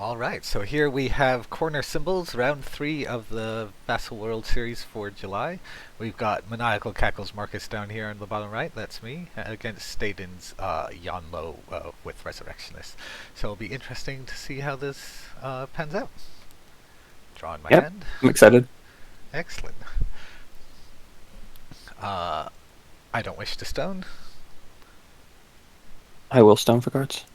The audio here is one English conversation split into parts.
All right, so here we have corner symbols, round three of the Vassal World Series for July. We've got Maniacal Cackles Marcus down here on the bottom right, that's me, against Stadon's Yanlo with Resurrectionist. So it'll be interesting to see how this pans out. Drawing my Yep, hand. I'm excited. Excellent. Uh, I don't wish to stone. I will stone for cards.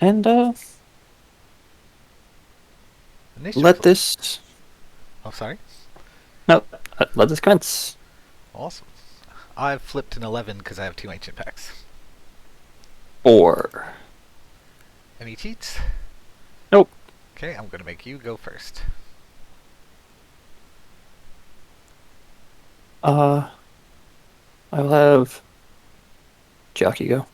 And Initial. let this Oh, sorry. no, let this commence. Awesome. I've flipped an 11 because I have two ancient packs. 4. Any cheats? Nope. Okay, I'm gonna make you go first. Uh, I will have Jockey go.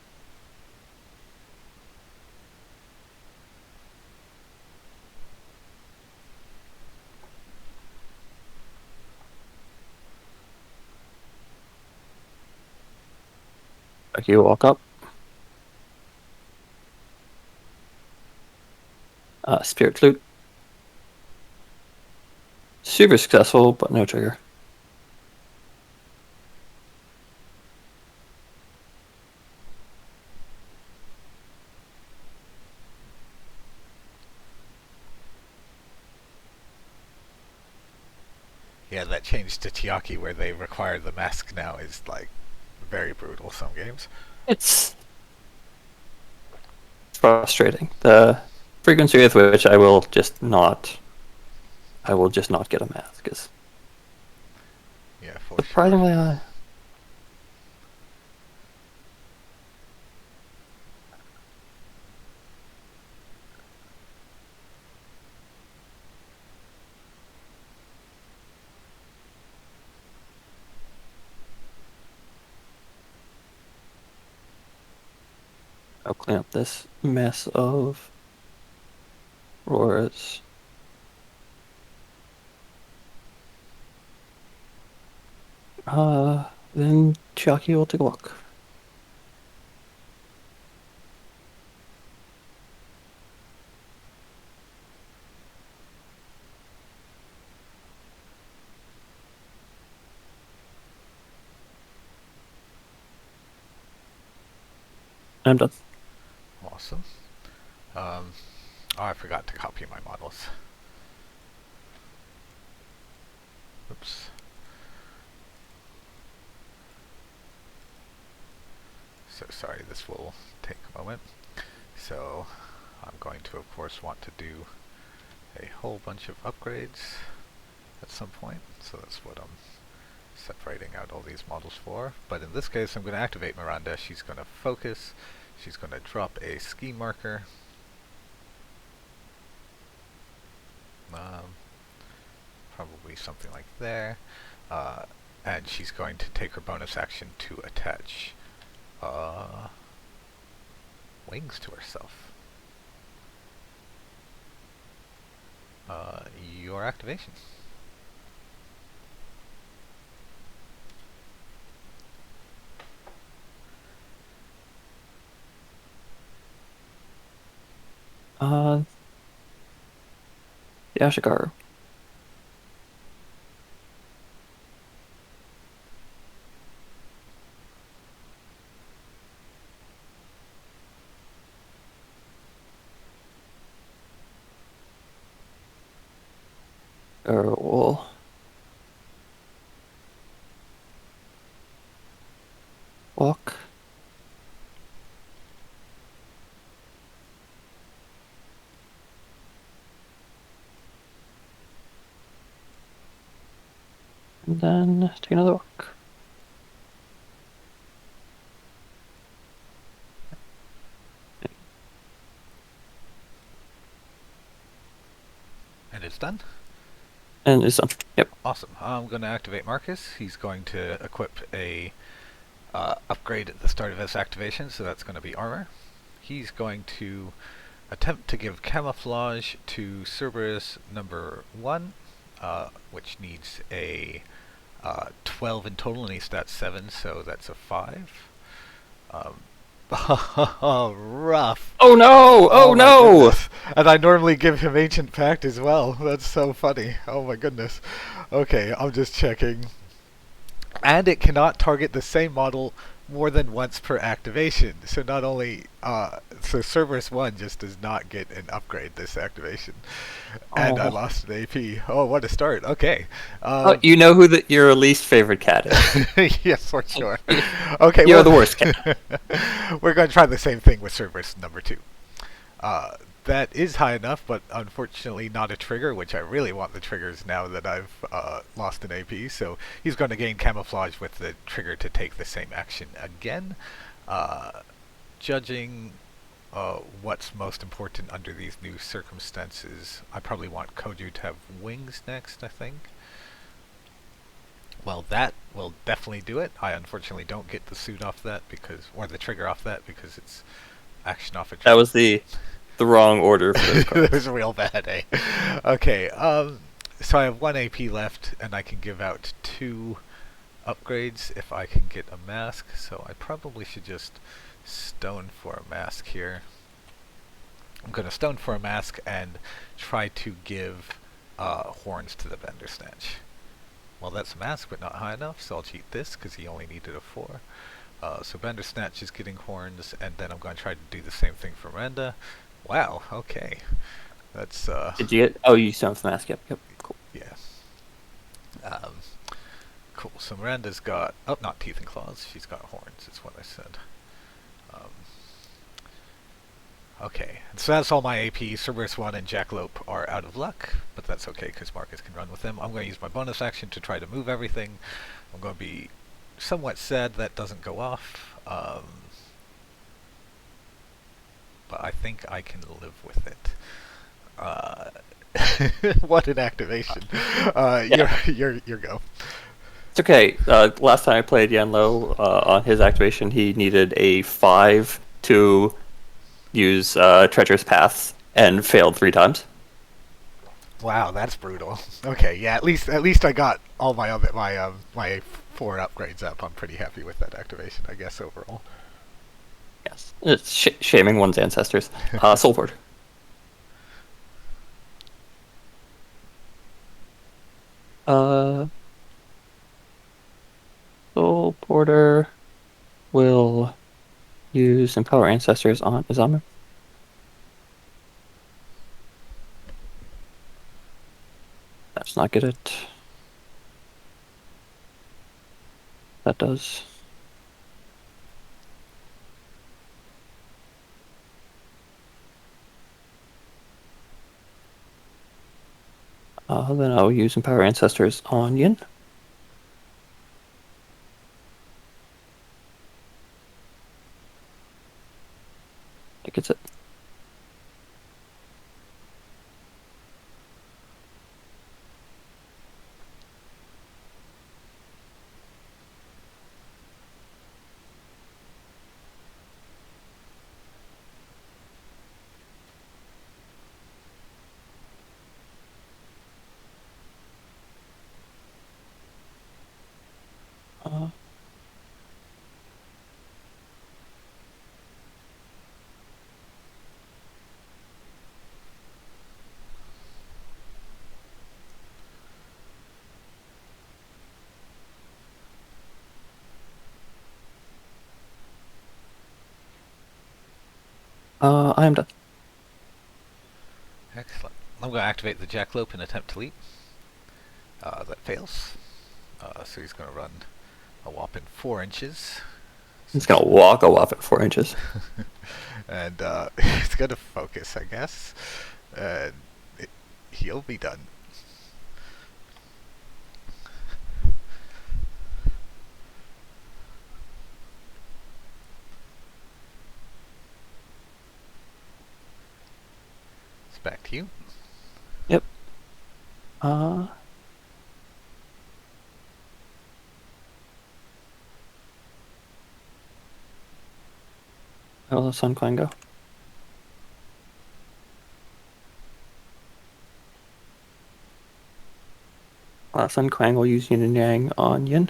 Jockey will walk up. Spirit Flute. Super successful, but no trigger. Yeah, that change to Tiaki where they require the mask now is like very brutal some games. It's frustrating. The frequency with which I will just not get a mask is Yeah, for sure. surprisingly high. I'll clean up this mess of roars. Then Jockey will take a walk. I'm done. Awesome. Um, oh, I forgot to copy my models. Oops. So sorry, this will take a moment. So I'm going to, of course, want to do a whole bunch of upgrades at some point. So that's what I'm separating out all these models for. But in this case, I'm going to activate Miranda. She's going to focus. She's going to drop a ski marker. Um, Probably something like there. And she's going to take her bonus action to attach wings to herself. Your activation. Uh, the Ashikaru. Will walk. And then take another walk. And it's done. And it's done. Yep. Awesome. I'm going to activate Marcus. He's going to equip a upgrade at the start of his activation, so that's going to be armor. He's going to attempt to give camouflage to Cerberus number 1, which needs a 12 in total, and he's stat 7, so that's a 5. Um, oh, rough. Oh no! Oh Oh my no! goodness. And I normally give him Ancient Pact as well. That's so funny. Oh my goodness. Okay, I'm just checking. And it cannot target the same model more than once per activation. So not only, so Cerberus 1 just does not get an upgrade this activation. And I Oh. lost an AP. Oh, what a start. Okay. Oh, Um, you know who your least favorite cat is. yeah, for sure. Okay, You're well, the worst cat. we're going to try the same thing with Cerberus number 2. Uh, that is high enough, but unfortunately not a trigger, which I really want the triggers now that I've lost an AP. So he's going to gain camouflage with the trigger to take the same action again. Judging what's most important under these new circumstances, I probably want Koju to have wings next, I think. Well, that will definitely do it. I unfortunately don't get the suit off that or the trigger off that because it's action off a trigger. That was the wrong order for those It cards. was real bad, eh? Okay, so I have 1 AP left, and I can give out 2 upgrades if I can get a mask, so I probably should just stone for a mask here. I'm going to stone for a mask and try to give horns to the Bender Snatch. Well, that's a mask, but not high enough, so I'll cheat this because he only needed a 4. So Bender Snatch is getting horns, and then I'm going to try to do the same thing for Miranda. Wow, okay. That's, Did you get? Oh, you still have the mask. Yep. Yep. Cool. yeah. Um, cool. So Miranda's got, oh, not teeth and claws. She's got horns, is what I said. Okay, so that's all my AP. Cerberus 1 and Jackalope are out of luck, but that's okay because Marcus can run with them. I'm going to use my bonus action to try to move everything. I'm going to be somewhat sad that doesn't go off, but I think I can live with it. What an activation! Yeah. Your go. It's okay. Last time I played Yanlo on his activation, he needed a 5 to use Treacherous Paths and failed 3 times. Wow, that's brutal. Okay, yeah, at least I got all my my 4 upgrades up. I'm pretty happy with that activation, I guess overall. Yes. It's shaming one's ancestors. Soulford. Soul Porter will use Empower Ancestors on Izamu. That's not get it. That does. Then I'll use Empower Ancestors on Yin. That gets it. Uh, I am done. Excellent. I'm going to activate the Jackalope and attempt to leap. That fails. So he's going to run a whopping 4 inches. He's gonna walk a whopping 4 inches. And he's going to focus, I guess. And he'll be done. It's back to you. Yep. Uh, I'll let Sun Quan go. Sun Quang will use Yin and Yang on Yin.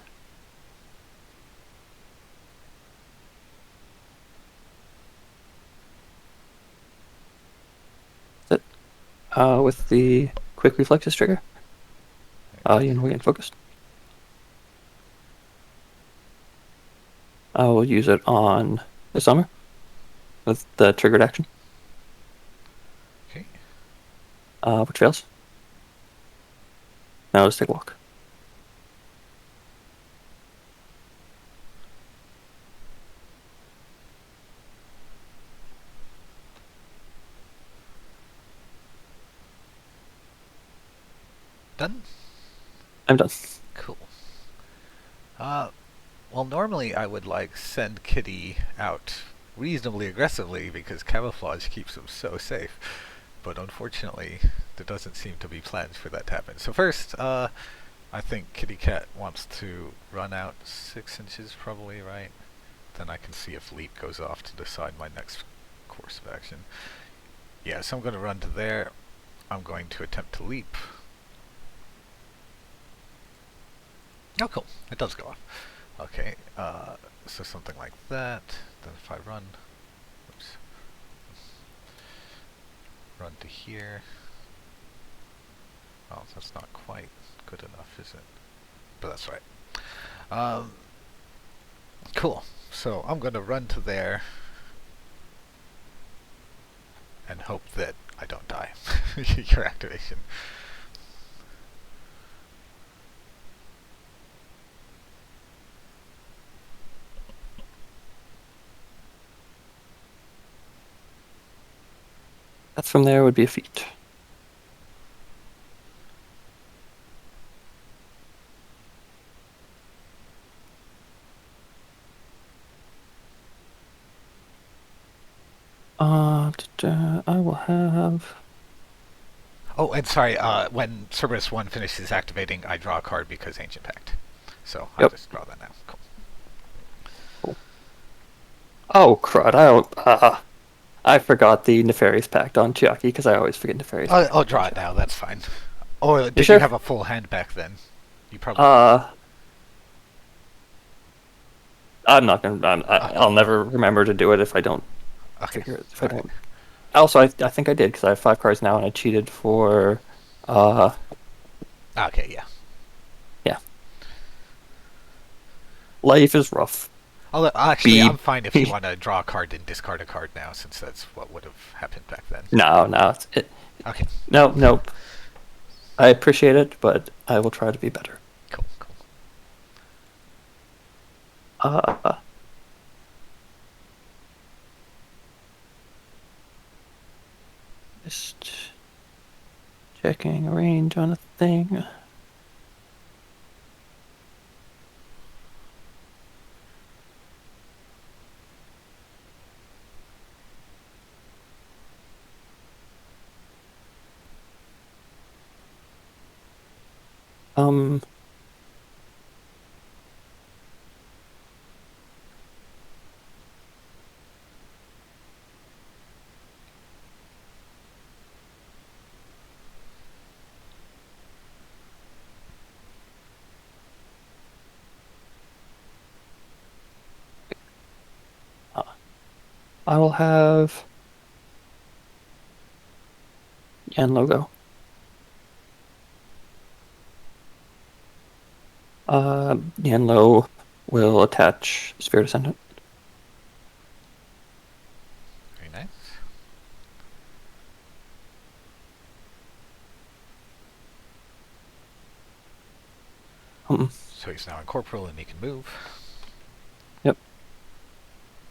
That's it. With the quick reflexes trigger, Yin will gain focused. I will use it on the summer with the triggered action, Okay. which fails. Now let's take a walk. Done? I'm done. Cool. Well, normally I would like send Kitty out reasonably aggressively because camouflage keeps him so safe. But unfortunately, there doesn't seem to be plans for that to happen. So first, I think Kitty Cat wants to run out 6 inches probably, right? Then I can see if leap goes off to decide my next course of action. Yeah, so I'm going to run to there. I'm going to attempt to leap. Oh, cool. It does go off. Okay, so something like that. Then if I run, oops, run to here. Oh, that's not quite good enough, is it? But that's right. Cool. So I'm going to run to there and hope that I don't die. Your activation. That from there would be a feat. I will have. Oh, and sorry, when Cerberus 1 finishes activating, I draw a card because Ancient Pact. So I'll Yep. just draw that now. Cool. Cool. Oh crud! I forgot the Nefarious Pact on Chiaki because I always forget Nefarious Pact. I'll draw it now, that's fine. Or did sure? you have a full hand back then? You probably... I'm not gonna. I'll never remember to do it if I don't okay. figure it. If I don't. Also, I think I did because I have 5 cards now and I cheated for. Okay, yeah. Yeah. Life is rough. Actually, I'm fine if you want to draw a card and discard a card now, since that's what would have happened back then. No. Okay. No. I appreciate it, but I will try to be better. Cool. Just checking a range on a thing. Um. I will have Yen logo. Yanlo will attach Spirit Ascendant. Very nice. So he's now incorporeal and he can move. Yep.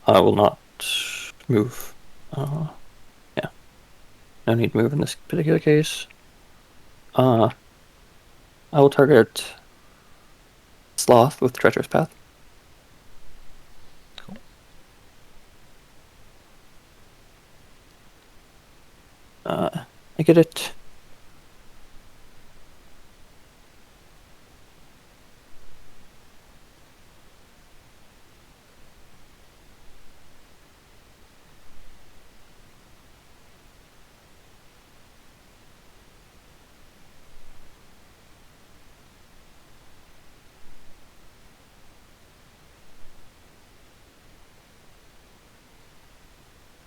I will not move. Yeah. No need to move in this particular case. I will target Sloth with Treacherous Path. Cool. I get it.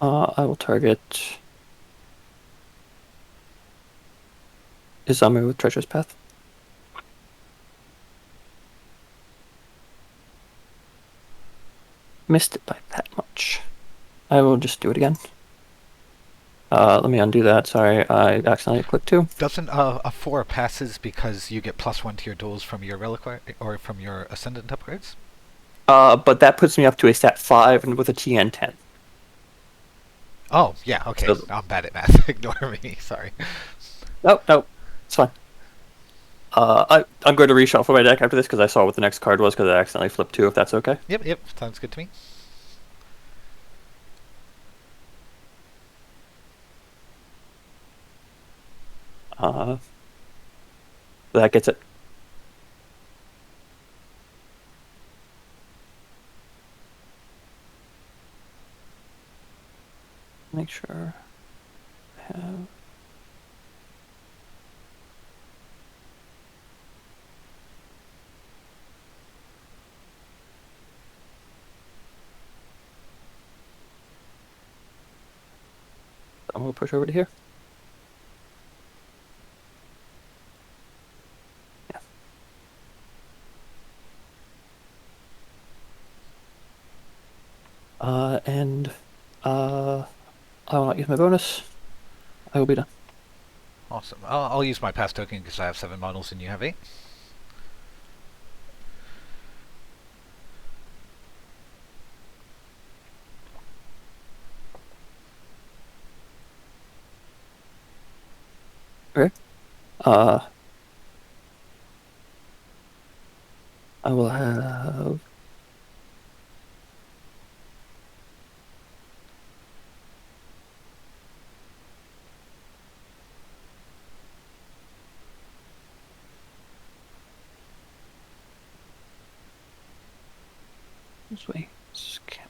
I will target Izamu with Treacherous Path. Missed it by that much. I will just do it again. Let me undo that. Sorry, I accidentally clicked 2. Doesn't a 4 passes because you get +1 to your duels from your reliquary or from your ascendant upgrades? But that puts me up to a stat 5 and with a TN 10. Oh, yeah, okay. So, I'm bad at math. Ignore me. Sorry. no, it's fine. I'm going to reshuffle my deck after this because I saw what the next card was because I accidentally flipped 2, if that's okay. Yep, sounds good to me. That gets it. Make sure I have. I'm going to push over to here. Yeah. And I will not use my bonus. I will be done. Awesome. I'll use my pass token because I have 7 models and you have 8. Okay. I will have this way. Camo.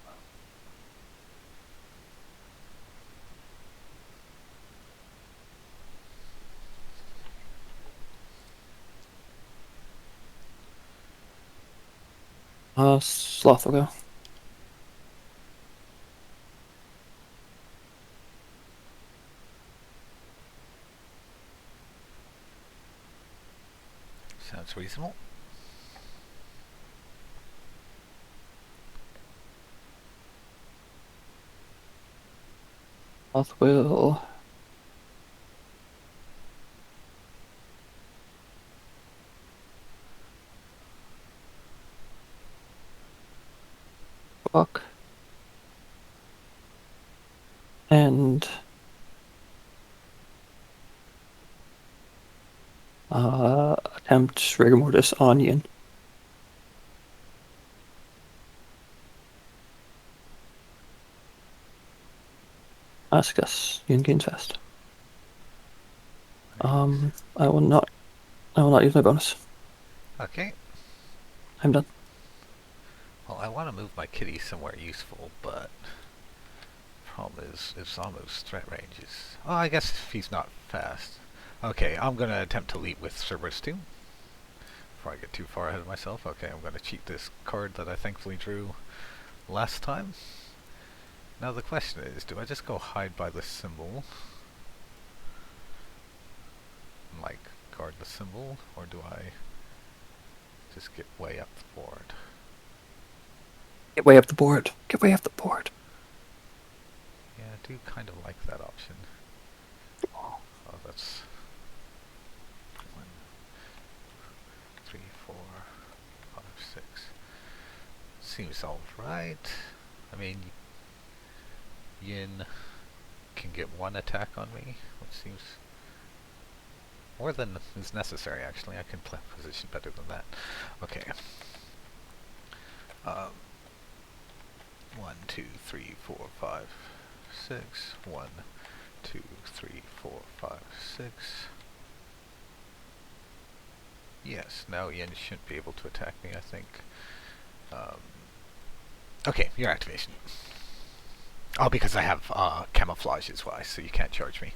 Sloth will go. Sounds reasonable. Sloth will walk and attempt rigor mortis on Yin. Success. Yin gains fast. I will not use my bonus. Okay. I'm done. Well, I want to move my kitty somewhere useful, but problem is Izamu's threat range is... Oh, I guess if he's not fast. Okay, I'm going to attempt to leap with Cerberus 2. Before I get too far ahead of myself. Okay, I'm going to cheat this card that I thankfully drew last time. Now the question is, do I just go hide by the symbol? And, like, guard the symbol? Or do I just get way up the board? Get way up the board. Get way up the board. Yeah, I do kind of like that option. Oh, that's 1, 3, 4, 5, 6. Seems alright. I mean, Yin can get 1 attack on me, which seems more than is necessary, actually. I can position better than that. Okay. 1, 2, 3, 4, 5, 6. 1, 2, 3, 4, 5, 6. Yes, now Yin shouldn't be able to attack me, I think. Okay, your activation. Oh, because I have camouflage is why, so you can't charge me.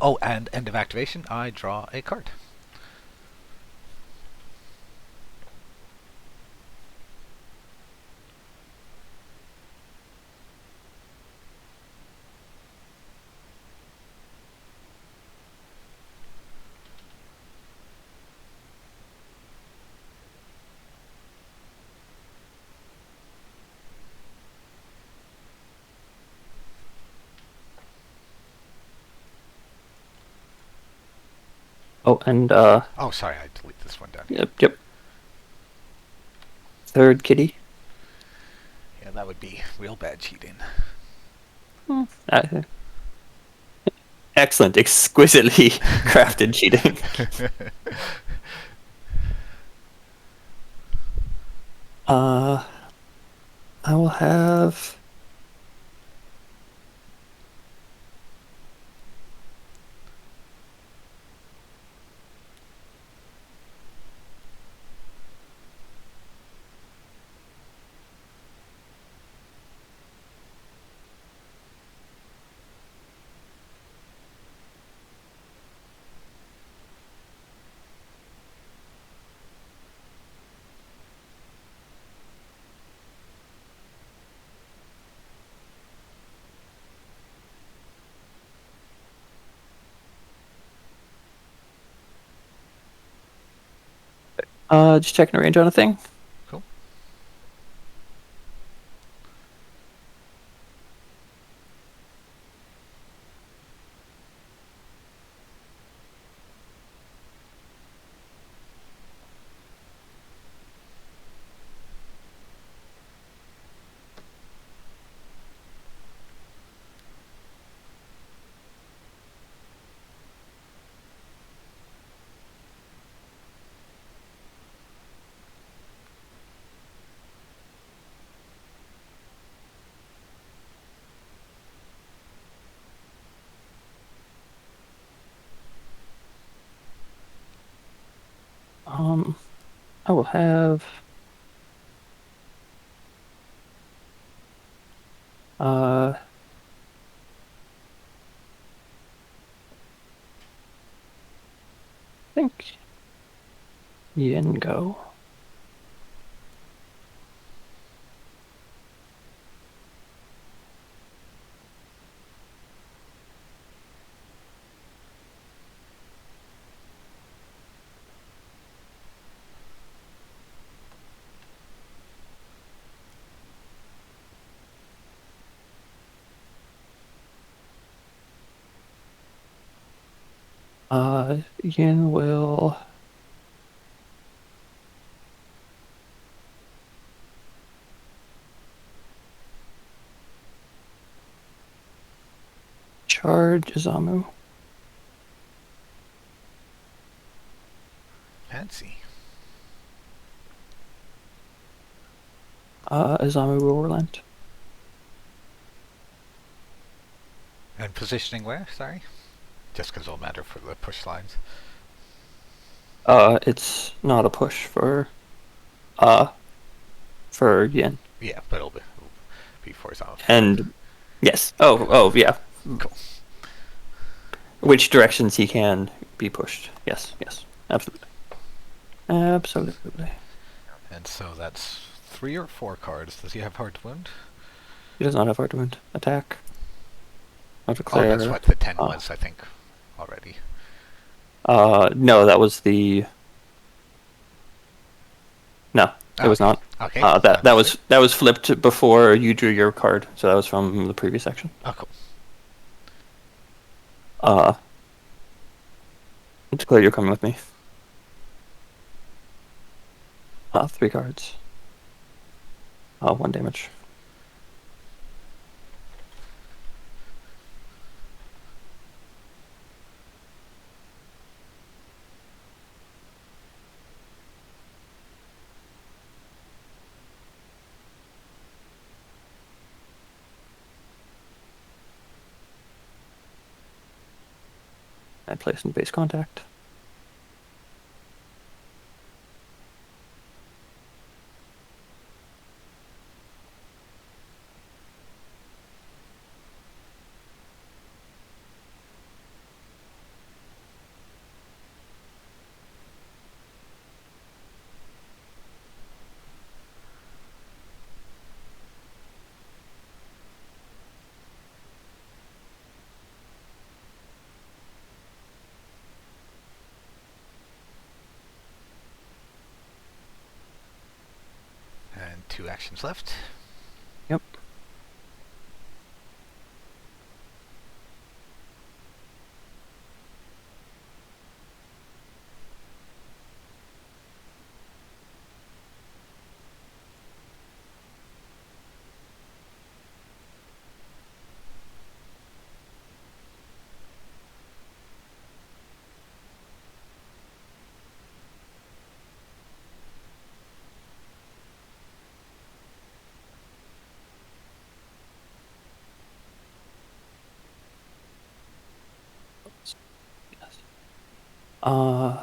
Oh, and end of activation, I draw a card. Oh, and Oh, sorry, I delete this one down here. yep. Third kitty. Yeah, that would be real bad cheating. Hmm. Excellent, exquisitely crafted cheating. Uh, I will have. Just checking the range on a thing. Cool. Um, I will have. Uh, I think Yin go. Yin will charge Izamu. Fancy. Izamu will relent. And positioning where? Sorry? Just because it'll matter for the push lines. It's not a push uh for Yin. Yeah, but it'll be for his own. And yes. Oh yeah. Cool. Which directions he can be pushed. Yes, absolutely. Absolutely. And so that's 3 or 4 cards. Does he have Hard Wound? He does not have hard wound. Attack. I'll Oh, that's declare. what the 10 was, I think, already. No, that was the. No, it Oh, was okay. not. Okay. That was flipped before you drew your card, so that was from the previous section. Oh, cool. Uh, declare you're coming with me. 3 cards. 1 damage. And place in base contact. And 2 actions left. Yep. Uh,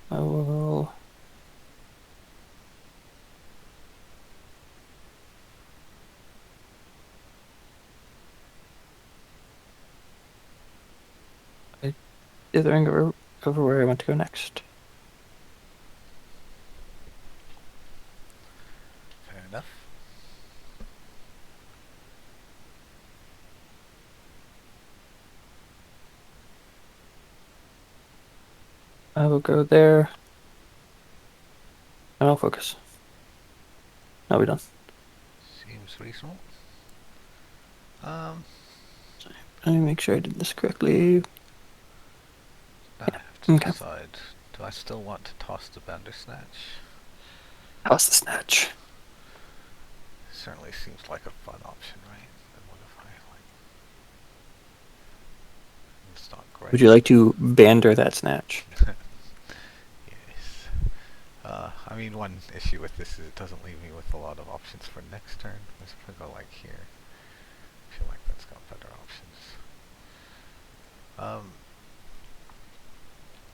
I will. I dithering over where I want to go next. Fair enough. I will go there. And I'll focus. Now we're done. Seems reasonable. Um, Let me make sure I did this correctly. now I Yeah. have to Okay. decide, do I still want to toss the Bandersnatch? How's the snatch? Certainly seems like a fun option, right? And what if I, like... It's not great. Would you like to bander that snatch? Yes. I mean, one issue with this is it doesn't leave me with a lot of options for next turn. Let's go like here. I feel like that's got better options.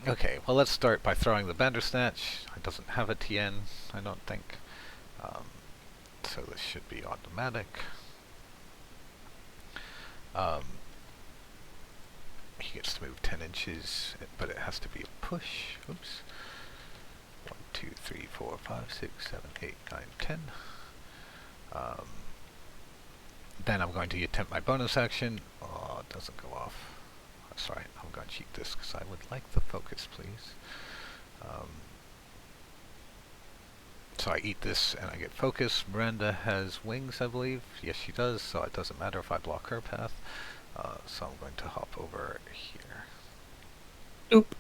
Okay, well let's start by throwing the Bandersnatch. It doesn't have a TN, I don't think. So this should be automatic. He gets to move 10 inches, but it has to be a push. Oops. 1, 2, 3, 4, 5, 6, 7, 8, 9, 10. Then I'm going to attempt my bonus action. Oh, it doesn't go off. That's right, I'm going to cheat this because I would like the focus, please. So I eat this and I get focus. Miranda has wings, I believe. Yes, she does, so it doesn't matter if I block her path. So I'm going to hop over here. Oop.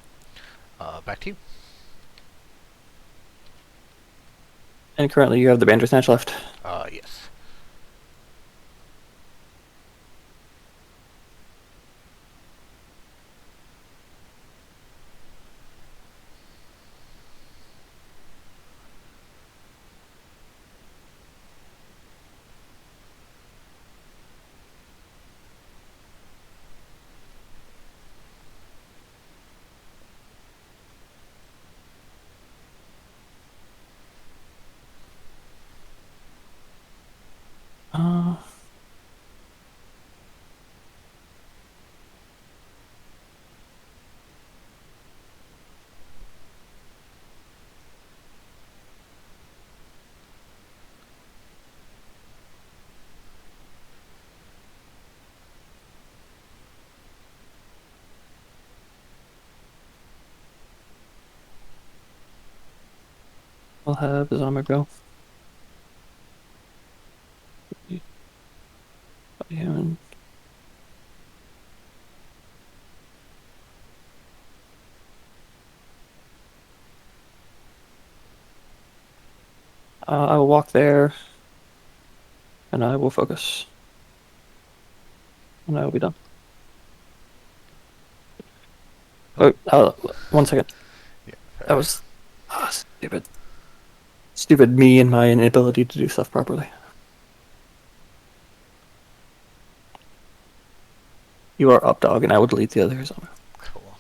Back to you. And currently you have the Bandersnatch left. Yes. Uh, I'll have Zama go. And I will walk there, and I will focus, and I will be done. Oh, 1 second. Yeah, That fair. was stupid. Stupid me and my inability to do stuff properly. You are up, dog, and I will delete the other Zama. Cool.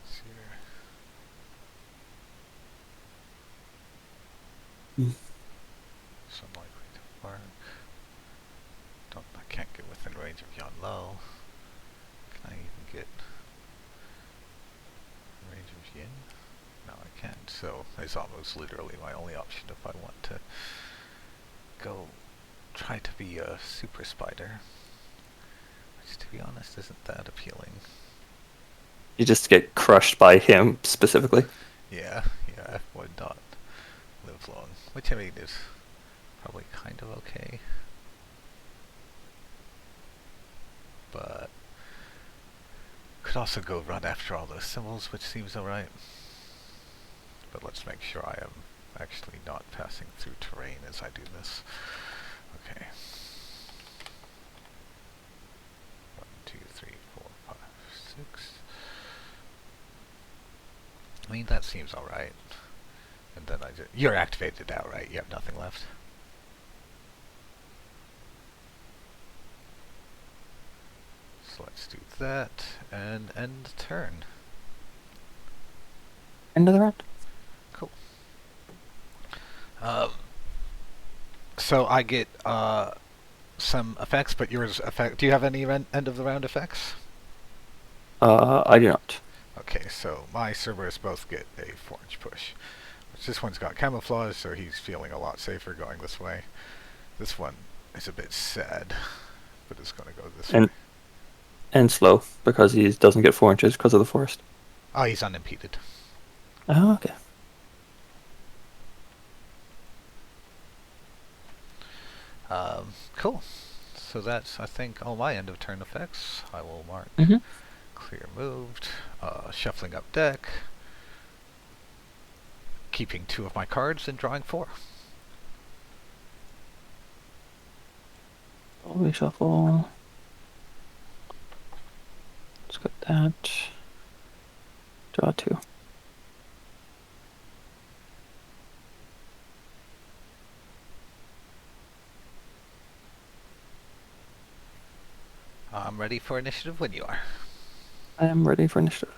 See here. It's unlikely to work. I can't get within range of Yon Lo. Can I even get range of Yin? No, I can't. So it's almost literally my only option if I want to go try to be a super spider. Which, to be honest, isn't that appealing. You just get crushed by him specifically. Yeah, I would not live long. Which, I mean, is probably kind of okay. But could also go run after all those symbols, which seems alright. But let's make sure I am actually not passing through terrain as I do this. Okay. 1, 2, 3, 4, 5, 6. I mean, that seems alright. And then you're activated out, right? You have nothing left. So let's do that and end turn. End of the round. Cool. So I get some effects, but yours affect. Do you have any end of the round effects? I do not. Okay, so my Cerberus both get a 4-inch push. Which this one's got camouflage, so he's feeling a lot safer going this way. This one is a bit sad, but it's going to go this way. And slow, because he doesn't get 4 inches because of the forest. Oh, he's unimpeded. Oh, okay. Cool. So that's, I think, all my end of turn effects. I will mark clear moved, shuffling up deck, keeping 2 of my cards and drawing 4. Reshuffle. Let's get that. Draw 2. I'm ready for initiative when you are. I am ready for initiative.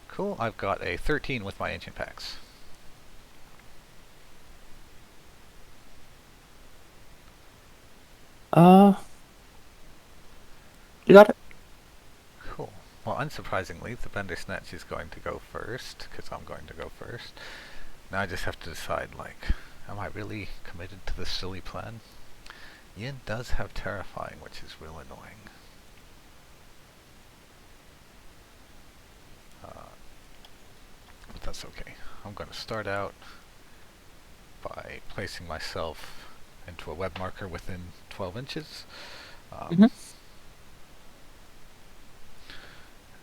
Cool. I've got a 13 with my ancient packs. You got it. Cool. Well, unsurprisingly, the Bender Snatch is going to go first, because I'm going to go first. Now I just have to decide, like, am I really committed to this silly plan? Yin does have Terrifying, which is real annoying. But that's okay. I'm going to start out by placing myself into a web marker within 12 inches.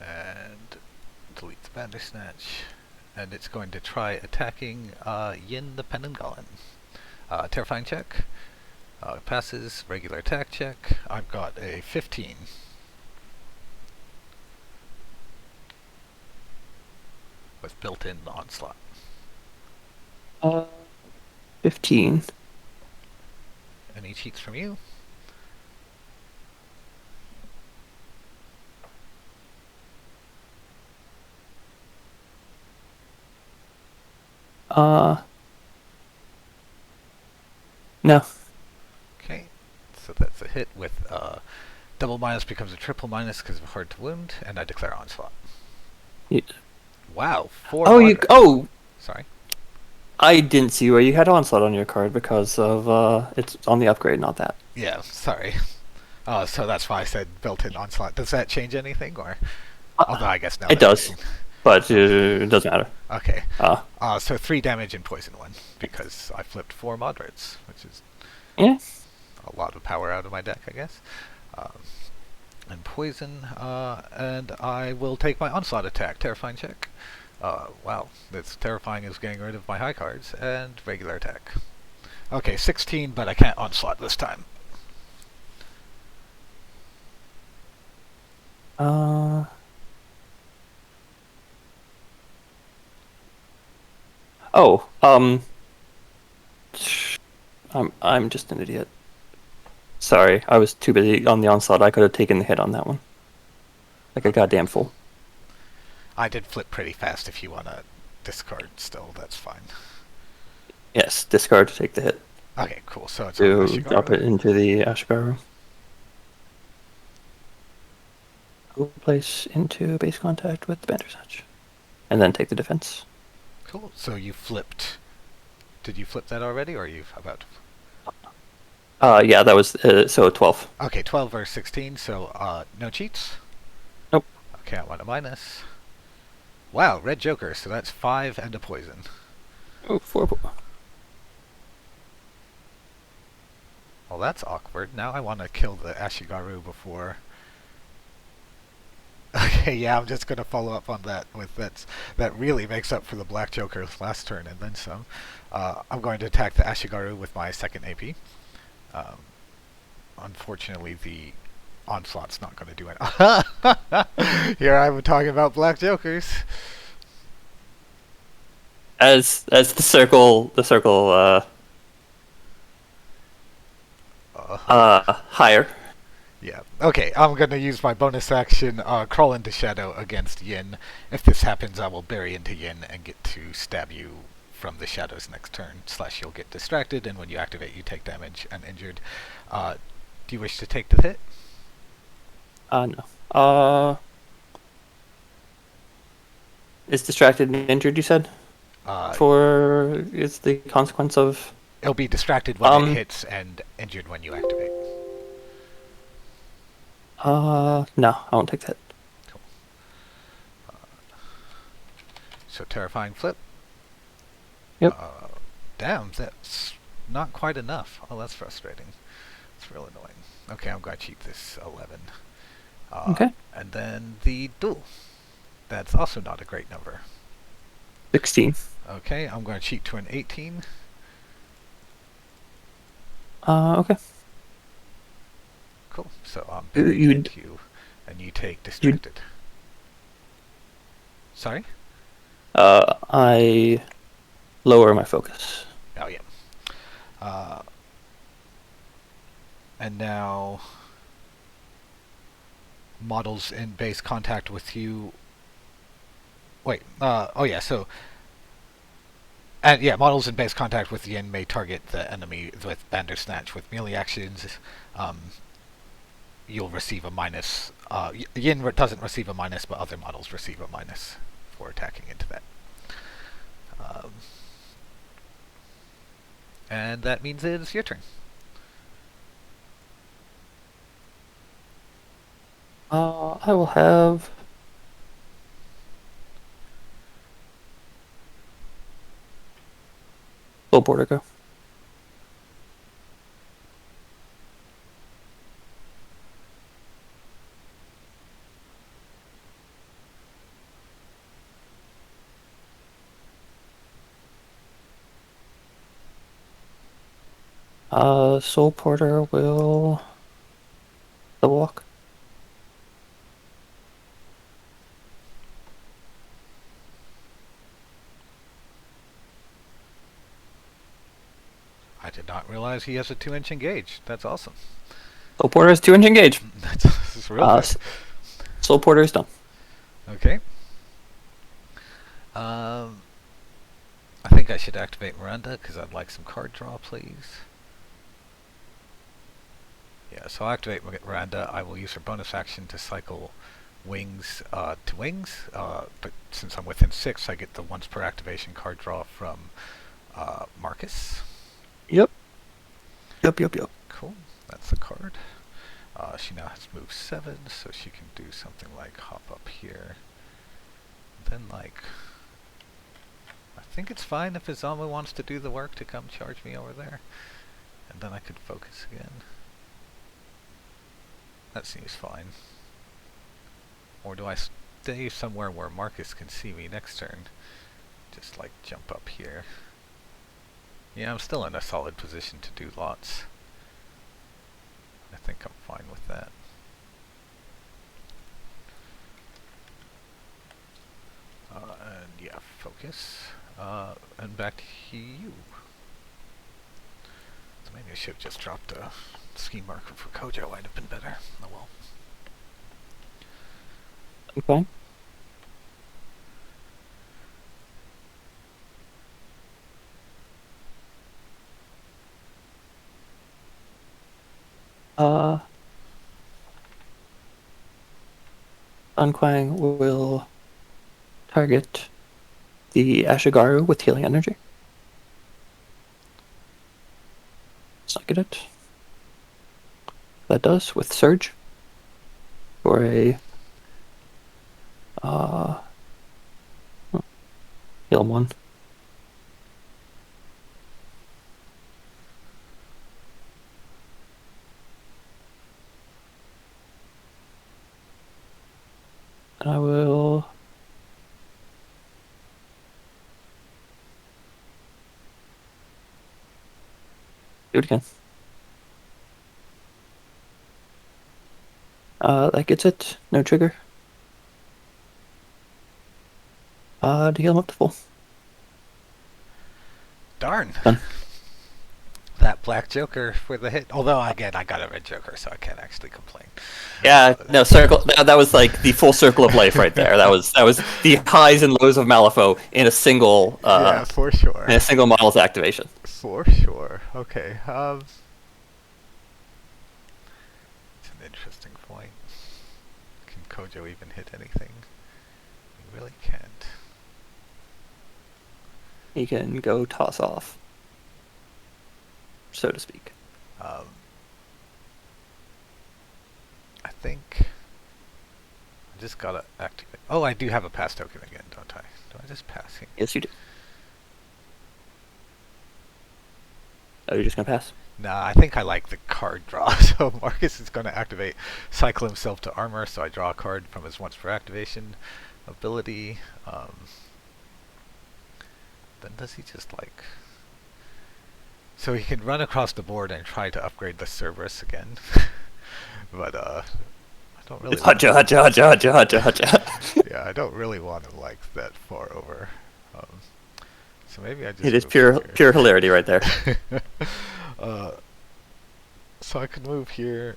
And delete the Bandersnatch. And it's going to try attacking Yin the Penanggalan. Terrifying check. Passes. Regular attack check. I've got a 15. With built-in onslaught. 15. Any cheats from you? No. Okay, so that's a hit with double minus becomes a triple minus because of hard to wound, and I declare onslaught. Yeah. Wow, 4 Oh, moderate. Sorry. I didn't see where you had onslaught on your card because of it's on the upgrade, not that. Yeah, sorry. So that's why I said built-in onslaught. Does that change anything, or? Although I guess now it does, but it doesn't matter. Okay. So 3 damage and poison 1 because I flipped 4 moderates, which is a lot of power out of my deck, I guess. And poison, and I will take my onslaught attack, terrifying check. Wow, this terrifying is getting rid of my high cards, and regular attack. Okay, 16, but I can't onslaught this time. I'm just an idiot. Sorry, I was too busy on the onslaught. I could have taken the hit on that one. Like a goddamn fool. I did flip pretty fast. If you want to discard still, that's fine. Yes, discard to take the hit. Okay, cool. So it's to drop it into the Ashigaru. Place into base contact with the Bandersnatch. And then take the defense. Cool. So you flipped. Did you flip that already, or are you about to? Yeah, that was so 12. Okay, 12 or 16. So no cheats. Nope. Okay, I want a minus. Wow, red joker. So that's 5 and a poison. Oh, 4. Well, that's awkward. Now I want to kill the Ashigaru before. Okay, yeah, I'm just gonna follow up on that with that really makes up for the black joker last turn and then some. I'm going to attack the Ashigaru with my second AP. Unfortunately, the onslaught's not going to do it. Here I'm talking about black jokers. As the circle Uh, higher. yeah. Okay, I'm gonna use my bonus action, crawl into shadow against Yin. If this happens, I will bury into Yin and get to stab you from the shadows next turn. Slash, you'll get distracted, and when you activate, you take damage and injured. Do you wish to take the hit? No. Uh, is distracted and injured, you said? Uh, For is the consequence of it'll be distracted when it hits and injured when you activate. no, I won't take that. Cool. So terrifying flip. Yep. Damn, that's not quite enough. Oh, that's frustrating. It's real annoying. Okay, I'm going to cheat this 11. Okay. And then the duel. That's also not a great number. 16. Okay, I'm going to cheat to an 18. Okay. Cool. So I'm You burying you into you, and you take distracted. Sorry? I lower my focus. Oh, yeah. And now models in base contact with you. Wait. Oh, yeah. So. And yeah, models in base contact with Yin may target the enemy with Bandersnatch. With melee actions, you'll receive a minus. Yin doesn't receive a minus, but other models receive a minus for attacking into that. And that means it's your turn. I will have Soul Porter go. Soul Porter will double walk. I did not realize he has a 2-inch engage. That's awesome. Soul Porter has 2-inch engage. That's real good. Soul Porter is done. Okay. I think I should activate Miranda because I'd like some card draw, please. Yeah, so I'll activate Miranda. I will use her bonus action to cycle wings to wings. But since I'm within 6, I get the once per activation card draw from Marcus. Yep. Yep. Cool. That's the card. She now has move 7, so she can do something like hop up here. Then, like, I think it's fine if Izama wants to do the work to come charge me over there. And then I could focus again. That seems fine. Or do I stay somewhere where Marcus can see me next turn? Just, like, jump up here. Yeah, I'm still in a solid position to do lots. I think I'm fine with that. And yeah, focus. And back to you. So maybe I should have just dropped a ski marker for Kojo. I'd have been better. Oh well. Okay. Unquang will target the Ashigaru with healing energy. Suck at it. That does with Surge for a heal 1. And I will do it again. That gets it. No trigger. To heal him up to full. Darn. Done. That black joker for the hit. Although, again, I got a red joker, so I can't actually complain. Yeah, no circle. That was like the full circle of life right there. That was the highs and lows of Malifaux Yeah, for sure. in a single model's activation. For sure. Okay. It's an interesting point. Can Kojo even hit anything? He really can't. He can go toss off, so to speak. Um, I think I just gotta activate. Oh, I do have a pass token again, don't I? Do I just pass here? Yes, you do. Oh, you're just gonna pass? Nah, I think I like the card draw. So Marcus is going to activate Cycle himself to armor, so I draw a card from his once per activation ability. Then does he just like... So he can run across the board and try to upgrade the Cerberus again. But I don't really... It's hutcha, hutcha, hutcha, hutcha, hutcha, hutcha. Yeah, I don't really want to like that far over. So maybe I just... It is pure hilarity right there. So I can move here.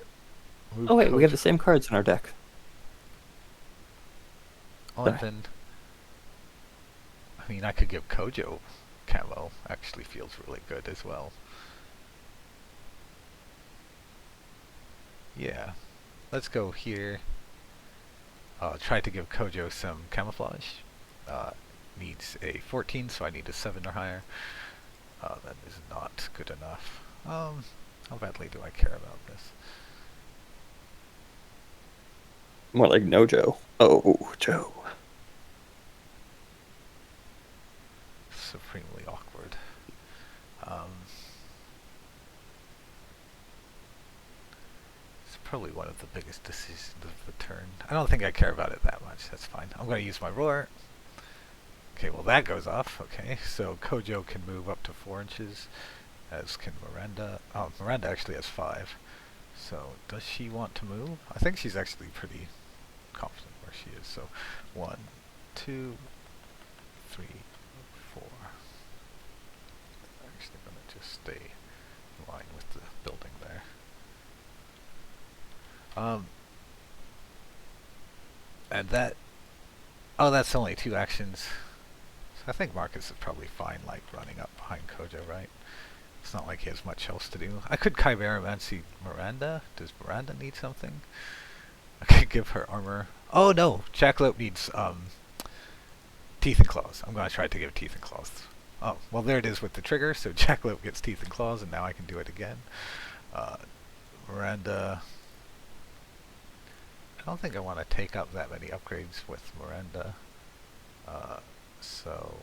Move Oh wait, we have Kojo. the same cards in our deck. Oh, and then... I mean, I could give Kojo camo. Actually feels really good as well. Yeah. Let's go here. Try to give Kojo some camouflage. Needs a 14, so I need a 7 or higher. That is not good enough. How badly do I care about this? More like no Joe. Oh, Joe. Supremely awkward. It's probably one of the biggest decisions of the turn. I don't think I care about it that much. That's fine. I'm going to use my roar. Okay, well that goes off. Okay, so Kojo can move up to 4 inches, as can Miranda. Oh, Miranda actually has 5. So does she want to move? I think she's actually pretty confident where she is. So 1, 2, 3, 4. I'm actually going to just stay in line with the building there. And that... Oh, that's only 2 actions. So I think Marcus is probably fine, like, running up behind Kojo, right? It's not like he has much else to do. I could Chimeramancy Miranda. Does Miranda need something? I could give her armor. Oh, no! Jackalope needs, Teeth and Claws. I'm going to try to give Teeth and Claws. Oh, well, there it is with the trigger, so Jackalope gets Teeth and Claws, and now I can do it again. Miranda... I don't think I want to take up that many upgrades with Miranda. So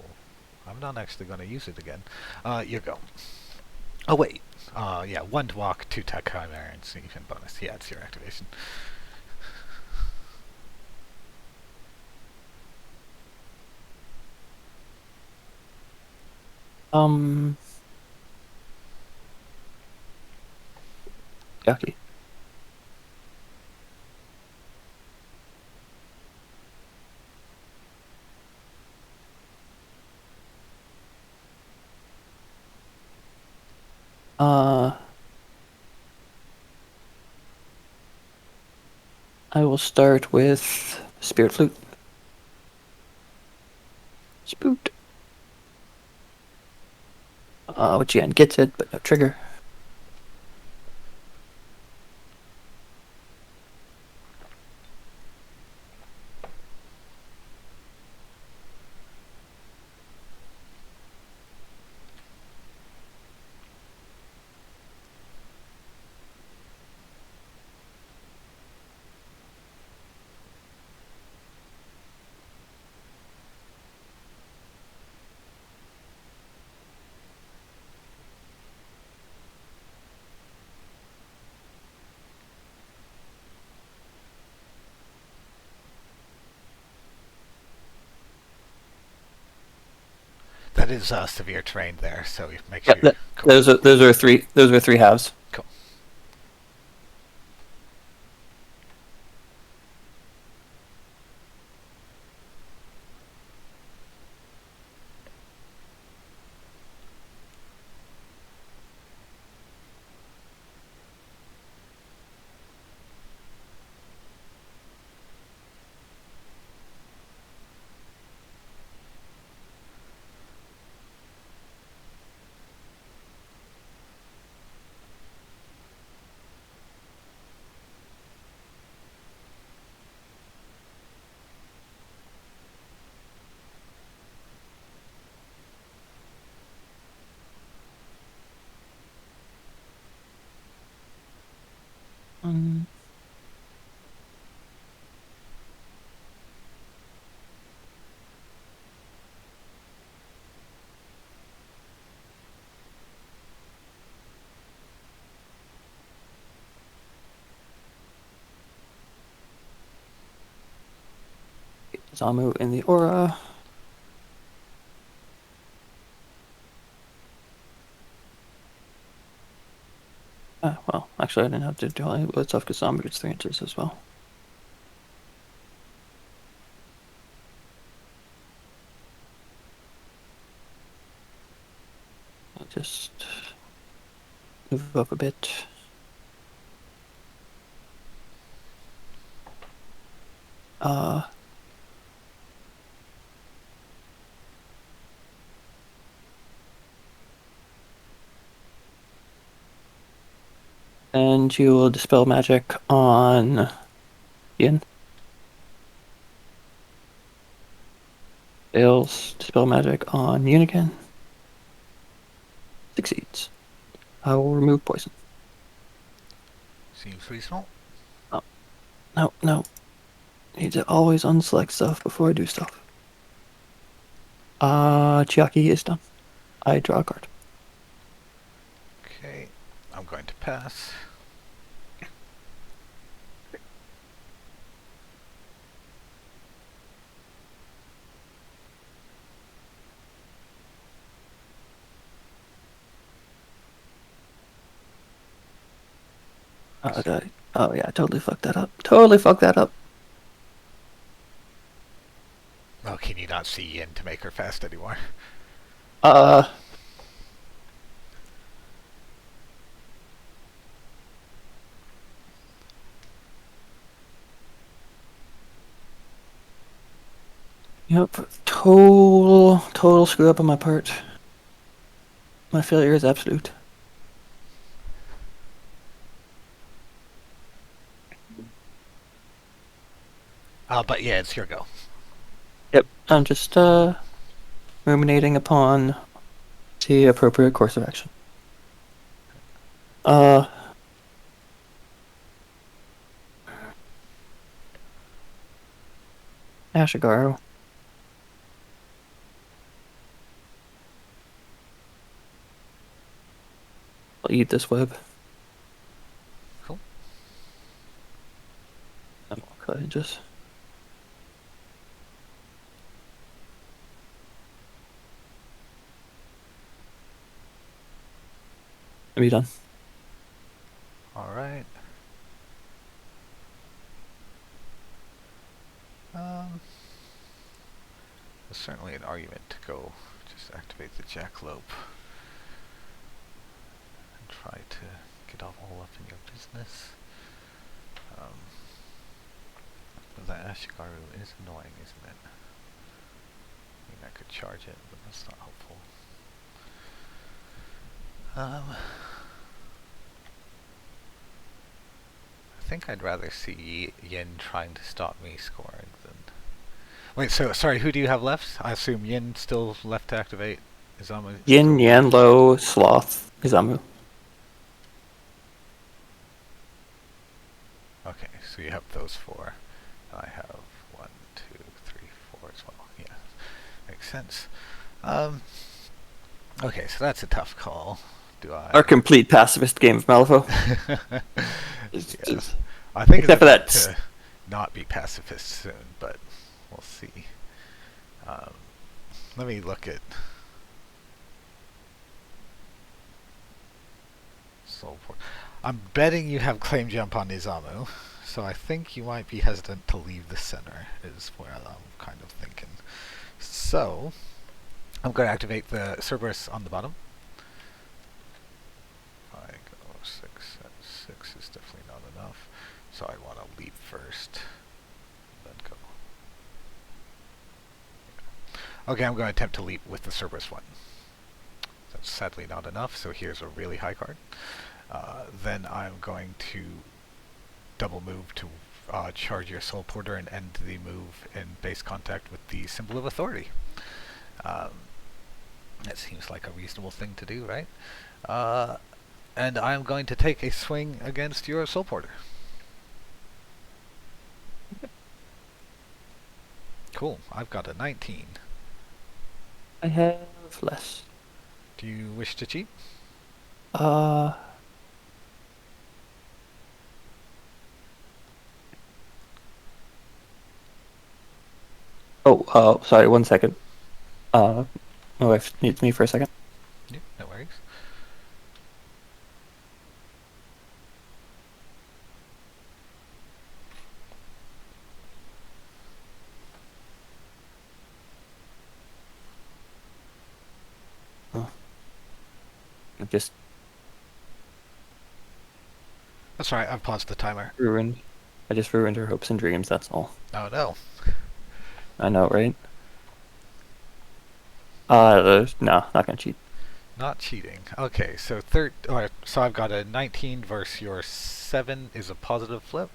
I'm not actually going to use it again. You go. Oh wait. Yeah, 1 to walk, 2 tech chimera, and even bonus. Yeah, it's your activation. Yucky. I will start with Spirit Flute. Spoot. Which again gets it, but no trigger. That is severe terrain there, so make sure. Yeah, those are three halves. Cool. Izamu in the aura. Well, actually, I didn't have to do all that stuff because Izamu gets 3 inches as well. I'll just move up a bit. And you will dispel magic on Yin. Fails. Dispel magic on Yin again. Succeeds. I will remove poison. Seems reasonable. Oh, no. Need to always unselect stuff before I do stuff. Chiaki is done. I draw a card. Okay, I'm going to pass. Okay. Oh yeah, I totally fucked that up. Totally fucked that up. Oh, can you not see Yin to make her fast anymore? Uh. Yep. Total screw up on my part. My failure is absolute. But yeah, it's your go. Yep. I'm just ruminating upon the appropriate course of action. Ashigaru. I'll eat this web. Cool. I'm okay, just. Are you done? Alright. There's certainly an argument to go just activate the jackalope and try to get all up in your business. But that Ashigaru is annoying, isn't it? I mean, I could charge it, but that's not helpful. I think I'd rather see Yin trying to stop me scoring than... Wait, so, sorry, who do you have left? I assume Yin still left to activate? Izamu Yin, still... Yan, Lo, Sloth, Izamu. Okay, so you have those 4. I have 1, 2, 3, 4 as well. Yeah, makes sense. Okay, so that's a tough call. Do I... Our complete pacifist game of Malifaux. Yes. I think Except it's for about that. to not be pacifist soon, but we'll see. Let me look at Soulport. I'm betting you have claim jump on Izamu, so I think you might be hesitant to leave the center, is where I'm kind of thinking. So, I'm going to activate the Cerberus on the bottom. I go 6, 6 is definitely not enough, so I want to leap first, then go. Okay, I'm going to attempt to leap with the Cerberus one. That's sadly not enough, so here's a really high card. Then I'm going to double move to charge your Soul Porter and end the move in base contact with the Symbol of Authority. That seems like a reasonable thing to do, right? And I'm going to take a swing against your Soul Porter. Cool, I've got a 19. I have less. Do you wish to cheat? Oh, sorry, 1 second. My wife needs me for a second. Yeah, no worries. Oh, I just That's right, I've paused the timer. ruined. I just ruined her hopes and dreams. That's all. Oh no. I know, right? No, not gonna cheat. Not cheating. Okay, so so I've got a 19 versus your 7 is a positive flip.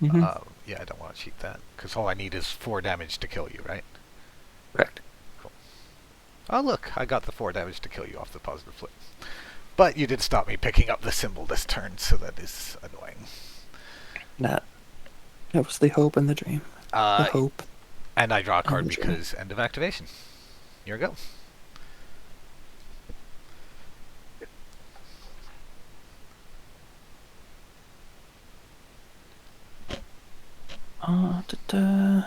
Mm-hmm. Yeah, I don't want to cheat that, because all I need is 4 damage to kill you, right? Correct. Cool. Oh look, I got the 4 damage to kill you off the positive flip. But you did stop me picking up the symbol this turn, so that is annoying. That was the hope and the dream. The Uh, hope and I draw a and card the dream. because end of activation. Here we go. Da-da.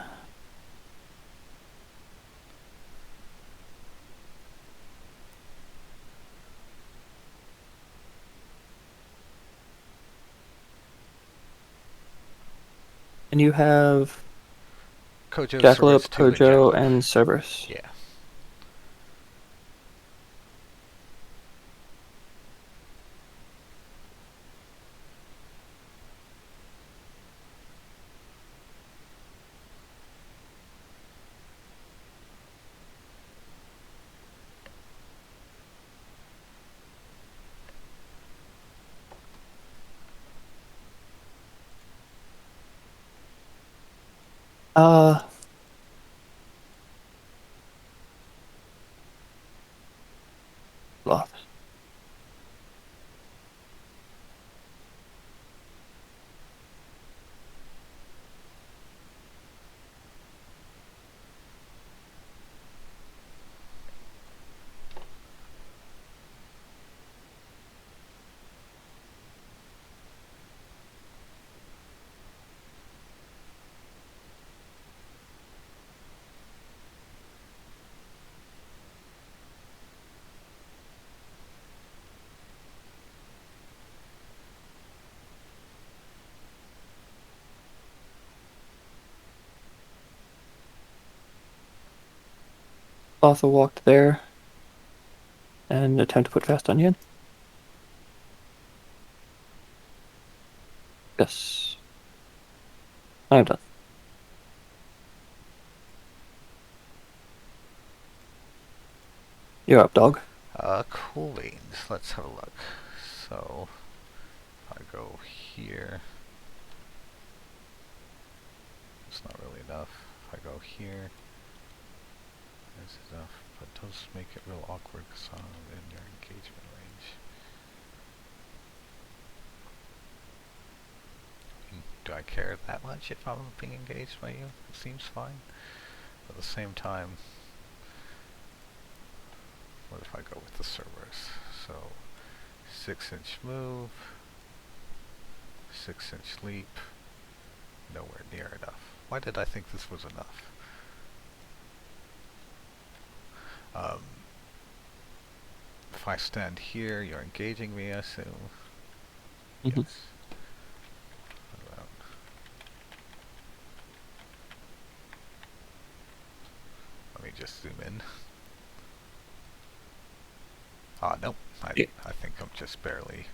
And you have Kojo, Cerberus Jackalope, 2, and Kojo, Jackalope. and Cerberus. Yeah. Uh, Sloth. Sloth will walk there and attempt to put fast on Yin. Yes. I'm done. You're up, dog. Cool beans. Let's have a look. So, if I go here, it's not really enough. If I go here, it's enough, but it does make it real awkward because I'm in your engagement range. Do I care that much if I'm being engaged by you? It seems fine. But at the same time, what if I go with the Cerberus? So, 6-inch move, 6-inch leap, nowhere near enough. Why did I think this was enough? If I stand here, you're engaging me, I assume. Mm-hmm. Yes. Let me just zoom in. Nope. I think I'm just barely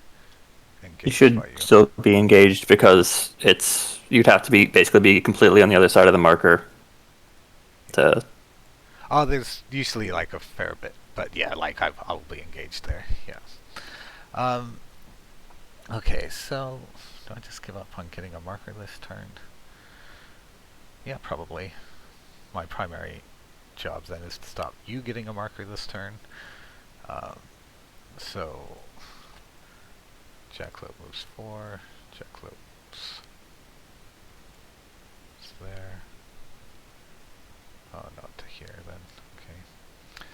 engaged You should by you. still be engaged because you'd have to basically be completely on the other side of the marker to. Oh, there's usually like a fair bit, but yeah, like I'll be engaged there. Yeah. Okay, so do I just give up on getting a marker this turn? Yeah, probably. My primary job then is to stop you getting a marker this turn. So Jackalope moves 4. Jackalope's there. Oh, not to here then. Okay.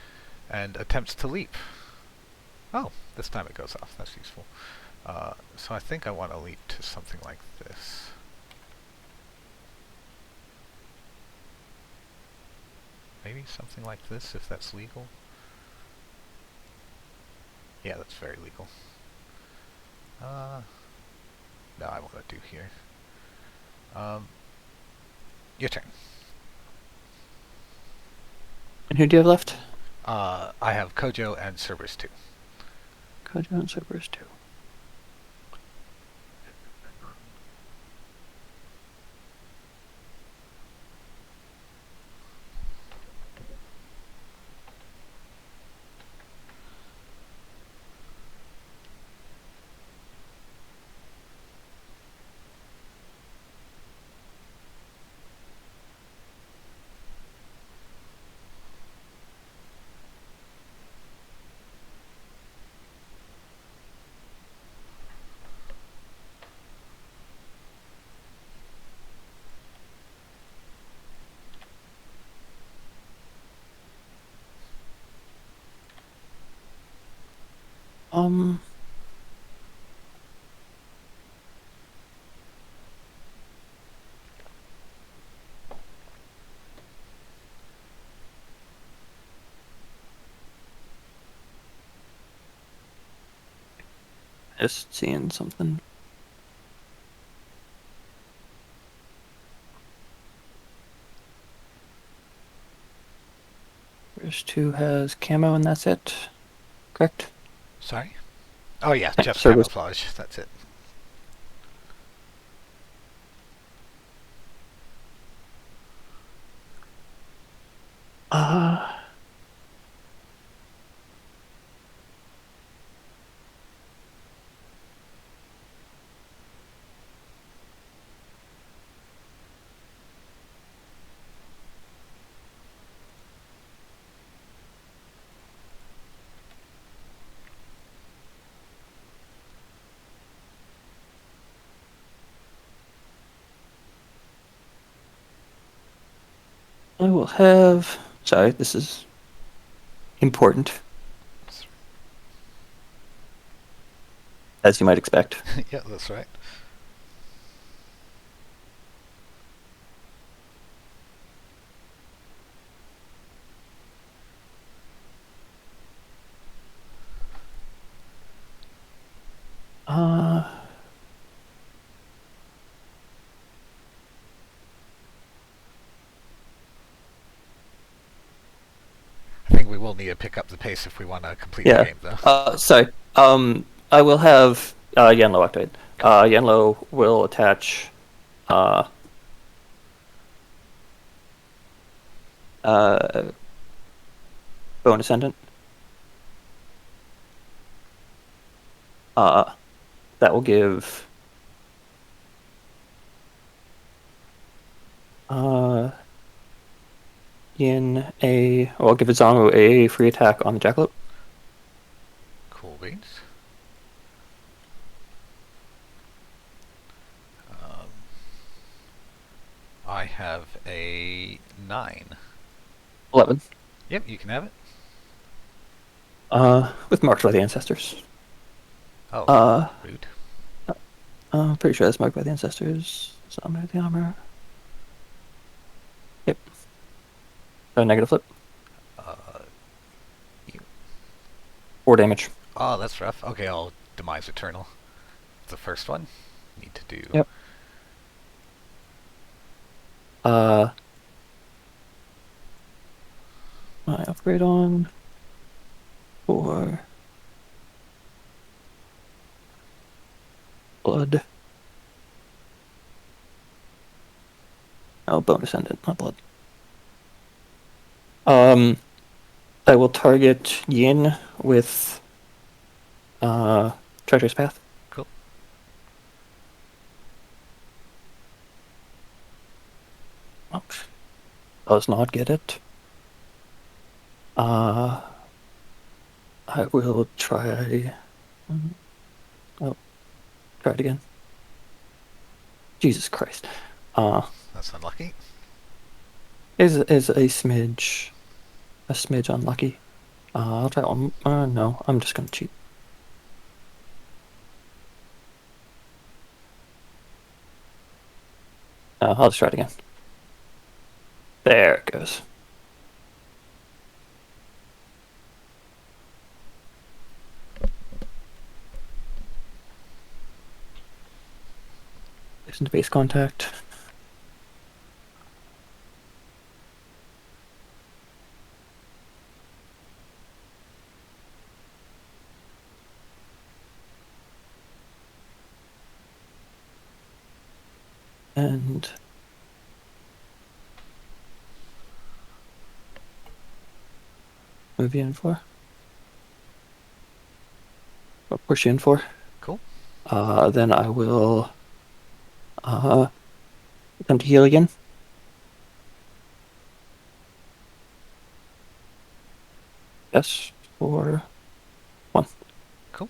And attempts to leap. Oh, this time it goes off. That's useful. So I think I want to leap to something like this. maybe something like this, if that's legal. Yeah, that's very legal. No, I want to do here. Your turn. And who do you have left? I have Kojo and Cerberus 2. Kojo and Cerberus 2. Just seeing something. Cerberus 2 has camo and that's it. Correct? Sorry? Oh yeah, Yeah, Jeff's Cerberus. camouflage. That's it. I will have. Sorry, this is important, as you might expect. Yeah, that's right. Uh, I think we will need to pick up the pace if we want to complete the yeah. game, though. Sorry. I will have Yanlo activate. Yanlo will attach. Bone Ascendant. That will give. Yin a. Well, I'll give Zango a free attack on the Jackalope. Cool beans. I have a 9. 11. Yep, you can have it. With marked by the ancestors. Oh, rude. I'm pretty sure that's marked by the ancestors. Summon the armor. Yep. Negative flip. You. 4 damage. Oh, that's rough. Okay, I'll Demise Eternal. The first one. Need to do. Yep. My upgrade on. 4. Blood. Oh, Bone Ascendant, not blood. I will target Yin with Treacherous Path. Cool. Ouch. Does not get it. I will try. Oh, try it again. Jesus Christ. That's unlucky. Is a smidge unlucky. I'll try one. No, I'm just gonna cheat. I'll just try it again. There it goes. Focus into base contact. And move you in 4. Or push you in 4. Cool. Then I will attempt to heal again. Yes, for 1. Cool.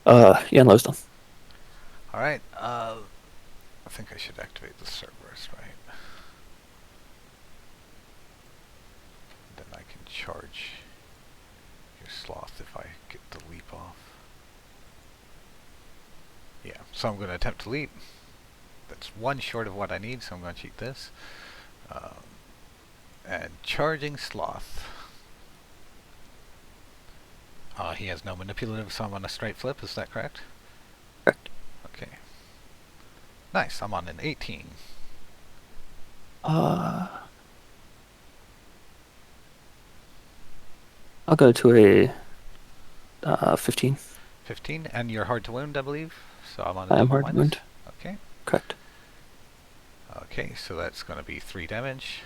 Yanlo's done. Alright, I think I should activate the Cerberus, right? Then I can charge your Sloth if I get the leap off. Yeah, so I'm going to attempt to leap. That's 1 short of what I need, so I'm going to cheat this. And charging Sloth. He has no manipulative, so I'm on a straight flip, is that correct? Correct. Okay. Nice, I'm on an 18. I'll go to a 15. 15, and you're hard to wound, I believe. So I'm on a I am double hard to minus. wound. Okay. Correct. Okay, so that's going to be 3 damage.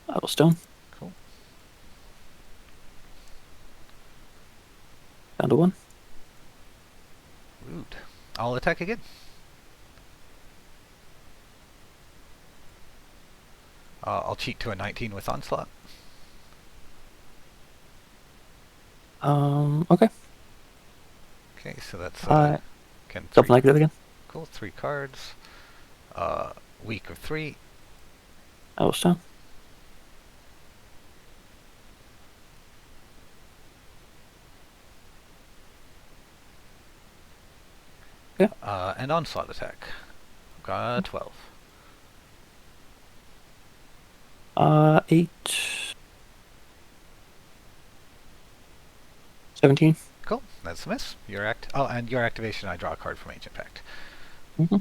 I will stone. Cool. Down to 1. Rude. I'll attack again. I'll cheat to a 19 with Onslaught. Okay. Okay, so that's Double again 3. negative again. Cool, 3 cards. Weak of 3. I will stone. Okay. And Onslaught attack. Got 12. 8. 17. Cool, that's a miss. And your activation, I draw a card from Ancient Pact. Mm-hmm.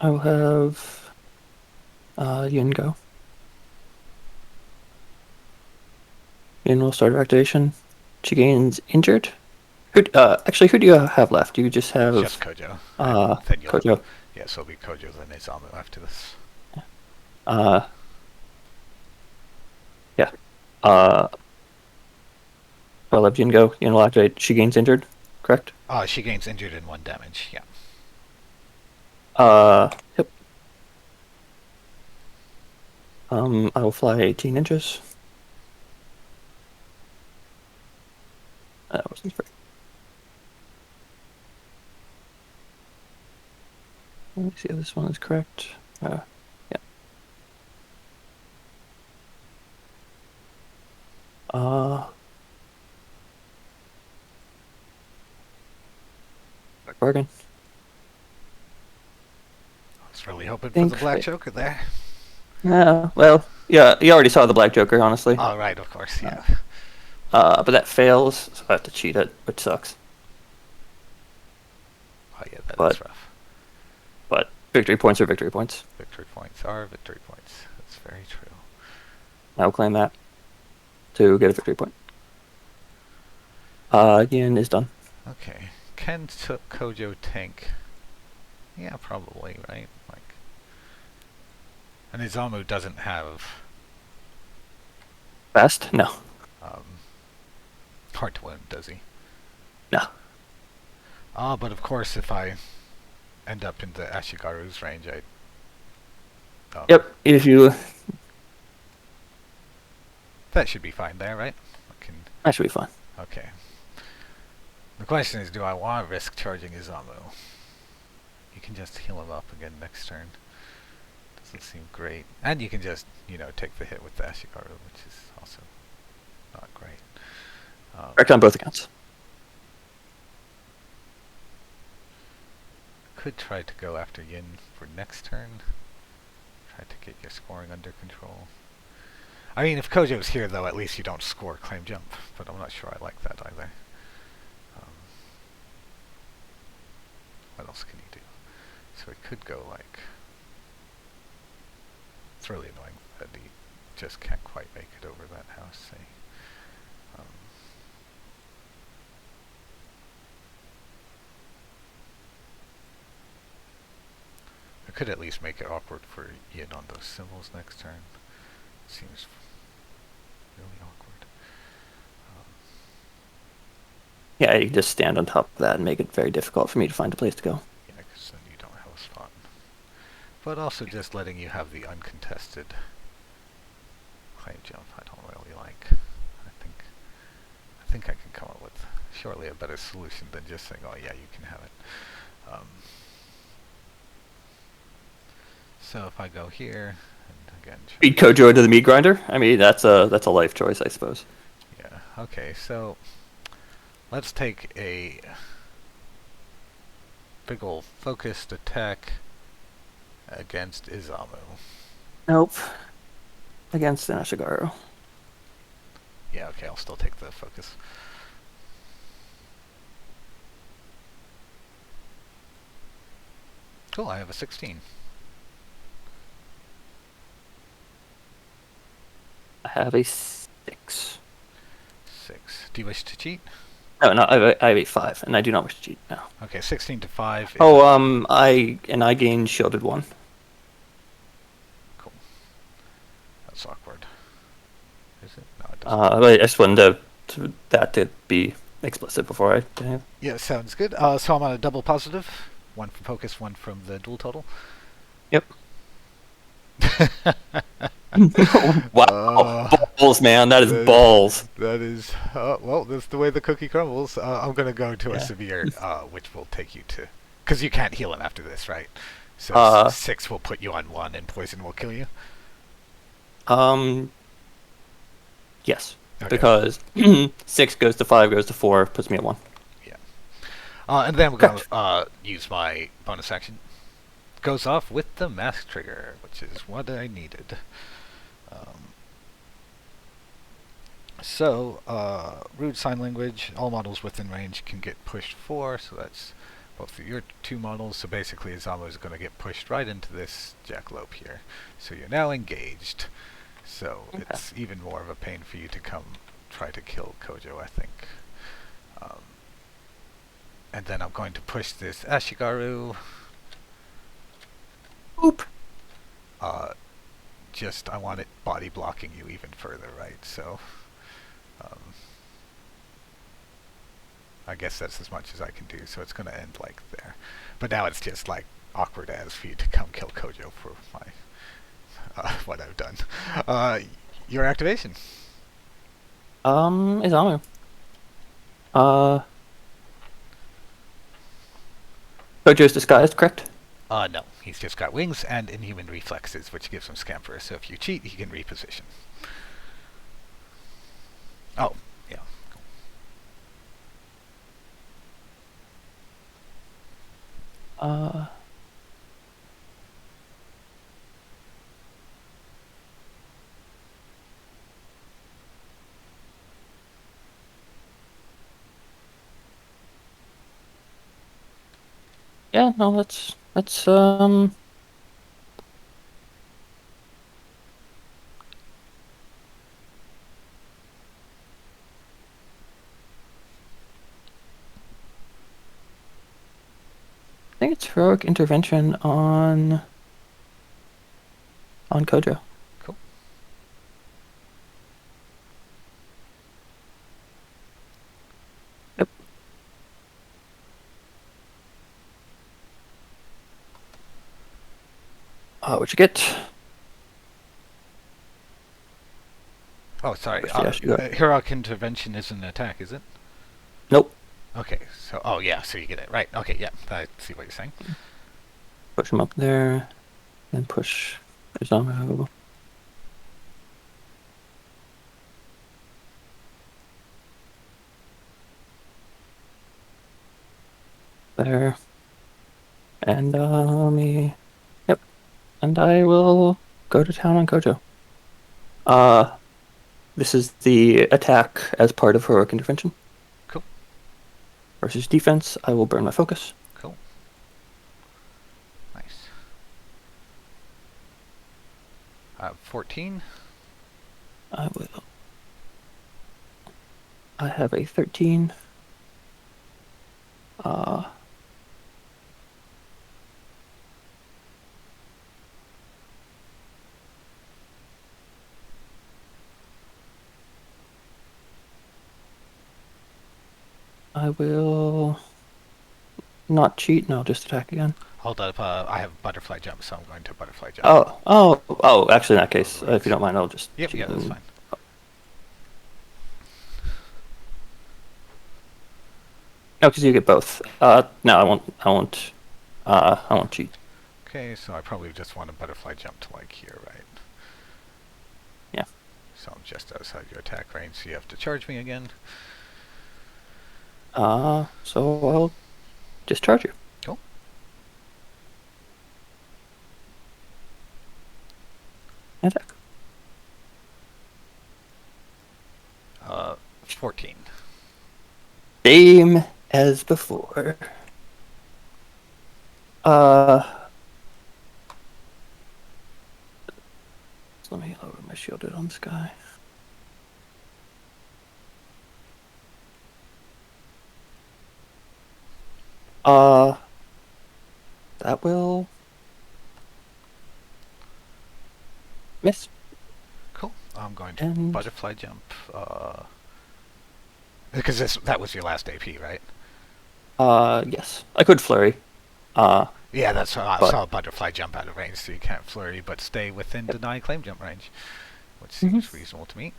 I will have Yin go. Yin will start her activation. She gains injured. Actually, who do you have left? You just have Just Kojo. And then you'll Kojo. Yeah, so it'll be Kojo, then Izamu after this. Yeah. I'll let Yin go. Yin will activate. She gains injured, correct? She gains injured and 1 damage, yeah. Yep. I will fly 18 inches. That wasn't very. Let me see if this one is correct. Yeah. Bargain. I was really hoping for the Black Joker there. Yeah, well, yeah, you already saw the Black Joker, honestly. Oh, right, of course, yeah. But that fails, so I have to cheat it, which sucks. Oh, yeah, that's rough. But victory points are victory points. Victory points are victory points. That's very true. I will claim that to get a victory point. Yin is done. Okay. Can Kojo tank? Yeah, probably, right? And Izamu doesn't have... Fast? No. Heart to wound, does he? No. But of course, if I end up in the Ashigaru's range, Yep, if you... That should be fine there, right? That should be fine. Okay. The question is, do I want to risk charging Izamu? you can just heal him up again next turn. Doesn't seem great. And you can just, take the hit with the Ashigaru, which is also not great. Correct on both accounts. Could try to go after Yin for next turn. Try to get your scoring under control. I mean, if Kojo's here, though, at least you don't score claim jump. But I'm not sure I like that either. What else can you do? So he could go like... It's really annoying that he just can't quite make it over that house, say. I could at least make it awkward for Yin on those symbols next turn. Seems really awkward. Yeah, you can just stand on top of that and make it very difficult for me to find a place to go. Yeah, because then you don't have a spot. But also just letting you have the uncontested claim jump I don't really like. I think I can come up with surely a better solution than just saying, oh yeah, you can have it. So if I go here, and again... Beat Kojo into the meat grinder? I mean, that's a life choice, I suppose. Yeah, okay, so... Let's take a big ol' focused attack against Izamu. Nope. Against an Ashigaru. Yeah, okay, I'll still take the focus. Cool, I have a 16. I have a 6. 6. Do you wish to cheat? No, I have a 5, and I do not wish to cheat now. Okay, 16 to 5. I gained shielded 1. Cool. That's awkward. Is it? No, it doesn't. I just wanted to be explicit before I... Yeah, sounds good. So I'm on a double positive. 1 from focus, 1 from the dual total. Yep. Wow, balls, man! That is balls. That is well. That's the way the cookie crumbles. I'm gonna go to a severe, which will take you to, because you can't heal him after this, right? So 6 will put you on 1, and poison will kill you. Yes, okay. Because 6 goes to 5, goes to 4, puts me at 1. Yeah. And then we're gonna use my bonus action. Goes off with the mask trigger, which is what I needed. Rude sign language, all models within range can get pushed 4, so that's both of your 2 models, so basically Izamu is going to get pushed right into this jackalope here. So you're now engaged, so it's even more of a pain for you to come try to kill Kojo, I think. And then I'm going to push this Ashigaru. Oop. I want it body blocking you even further, right? So, I guess that's as much as I can do, so it's going to end like there. But now it's just like awkward as for you to come kill Kojo for my, what I've done. Your activation. Izamu. Kojo's disguised, correct? No. He's just got wings and inhuman reflexes, which gives him scamper. So if you cheat, he can reposition. Oh, yeah. Cool. Yeah, no, that's I think it's heroic intervention on Kojo. Cool. Yep. What'd you get? Oh, sorry. Yeah, Heroic intervention is an attack, is it? Nope. Okay, so, oh yeah, so you get it. Right, okay, yeah, I see what you're saying. Push him up there, then push Izamo. There. And let me. Yep. And I will go to town on Kojo. Uh, this is the attack as part of heroic intervention. Cool. Versus defense, I will burn my focus. Cool. Nice. 14. I will. I have a 13. I will not cheat, and I'll just attack again. Hold up, I have butterfly jump, so I'm going to butterfly jump. Oh! Actually, in that case, if you don't mind, I'll just. Yep, yeah, that's fine. No, because you get both. No, I won't. I won't cheat. Okay, so I probably just want to butterfly jump to like here, right? Yeah. So I'm just outside your attack range, so you have to charge me again. So I'll discharge you. Cool. Attack. 14. Same as before. Let me lower my shielded on this guy. That will miss. Cool. I'm going to And butterfly jump. Because that was your last AP, right? yes, I could flurry. Yeah, that's I saw a butterfly jump out of range, so you can't flurry, but stay within deny claim jump range, which seems reasonable to me.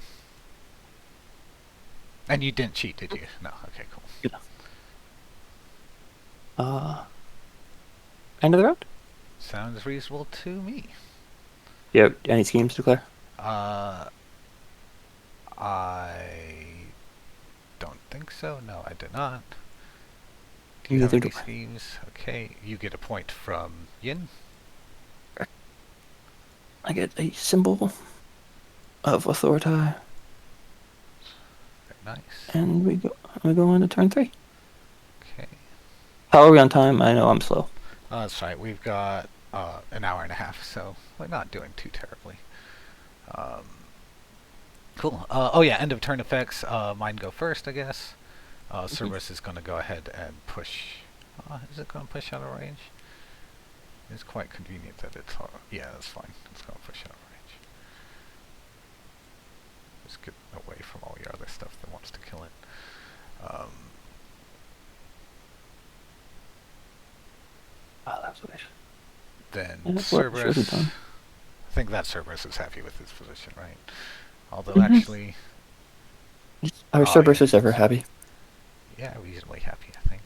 And you didn't cheat, did you? No. Okay, cool. End of the round. Sounds reasonable to me. Do you have any schemes to declare? I don't think so. No, I did not. Do you Neither have do any I. schemes? Okay, you get a point from Yin. I get a symbol of authority. Very nice. And we go on to turn 3. Okay. How are we on time? I know I'm slow. That's right. We've got an hour and a half, so we're not doing too terribly. Cool. Oh yeah, end of turn effects. Mine go first, I guess. Cerberus is going to go ahead and push. Is it going to push out of range? It's quite convenient that it's. Yeah, that's fine. It's going to push out of range. Just get away from all your other stuff that wants to kill it. That's what Then that's Cerberus. done. I think that Cerberus is happy with his position, right? Although actually, Our Cerberus is ever happy. Yeah, reasonably happy, I think.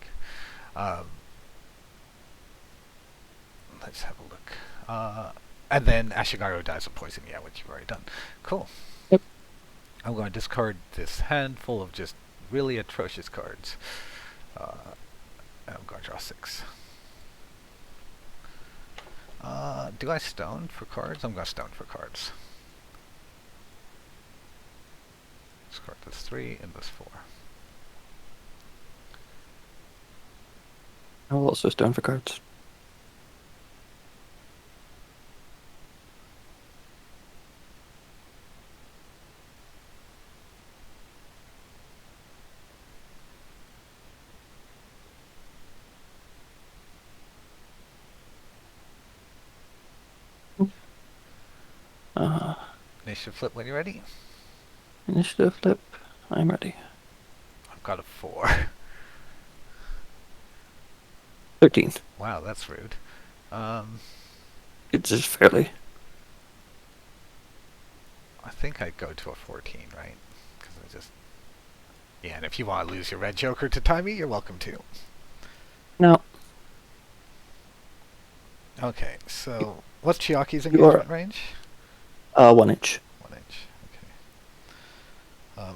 Let's have a look. And then Ashigaru dies of poison, yeah, which you've already done. Cool. Yep. I'm going to discard this handful of just really atrocious cards. And I'm going to draw 6. Do I stone for cards? I'm going to stone for cards. Discard this 3 and this 4. I will also stone for cards. Initiative flip when you're ready. Initiative flip. I'm ready. I've got a 4. 13. Wow, that's rude. It's just fairly. I think I'd go to a 14, right? Because I just... Yeah, and if you want to lose your red joker to tie me, you're welcome to. No. Okay, so what's Chiaki's You are engagement range? 1 inch. 1 inch. Okay.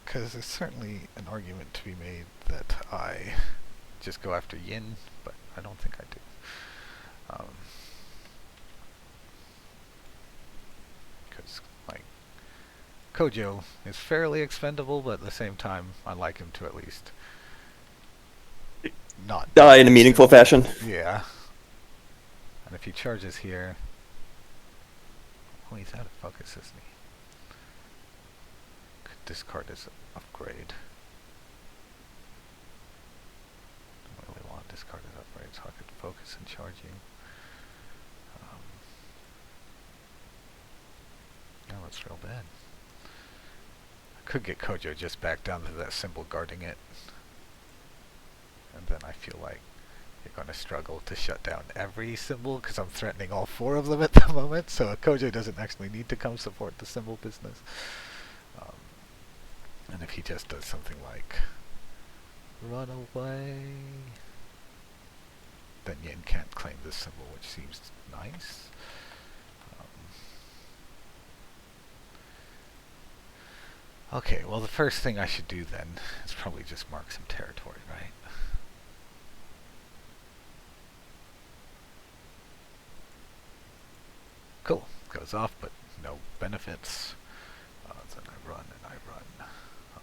Because there's certainly an argument to be made that I just go after Yin, but I don't think I do. Because like Kojo is fairly expendable, but at the same time, I like him to at least not Die die in a meaningful instantly. fashion. Yeah. And if he charges here, oh, he's out of focus, isn't he? Could discard his upgrade. Don't really want to discard his upgrade, so I could focus and charge you. No, that's real bad. I could get Kojo just back down to that symbol guarding it. And then I feel like you're going to struggle to shut down every symbol because I'm threatening all 4 of them at the moment. So Kojo doesn't actually need to come support the symbol business. And if he just does something like run away, then Yin can't claim this symbol, which seems nice. Okay, well the first thing I should do then is probably just mark some territory, right? Cool. Goes off, but no benefits. Then I run and I run. Oh.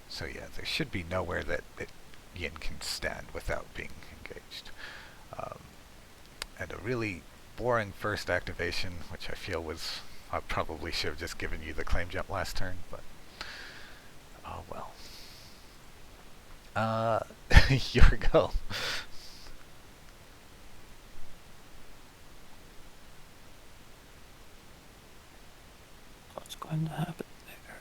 So yeah, there should be nowhere that Yin can stand without being engaged. And a really boring first activation, which I feel was... I probably should have just given you the claim jump last turn, but... oh well. Your go. What's going to happen there?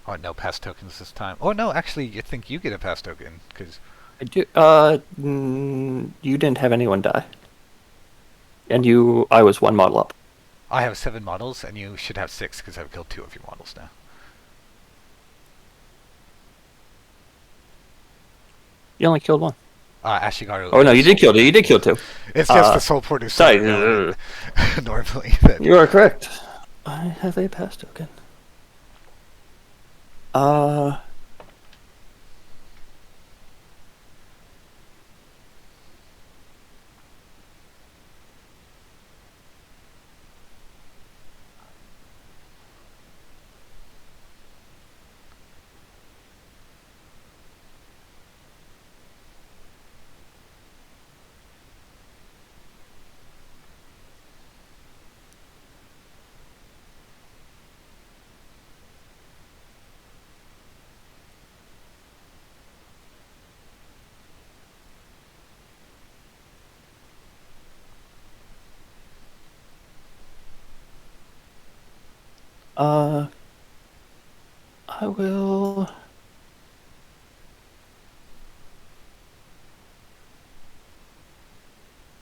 Oh, no pass tokens this time. Oh no, actually, I think you get a pass token, because... I do. You didn't have anyone die, and I was 1 model up. I have 7 models, and you should have 6, because I've killed 2 of your models now. You only killed 1. Ashigaru. Oh no, you did kill 2. You did kill 2. It's just the soul port is so sorry. irrelevant normally. That You are correct. I have a pass token. I will. I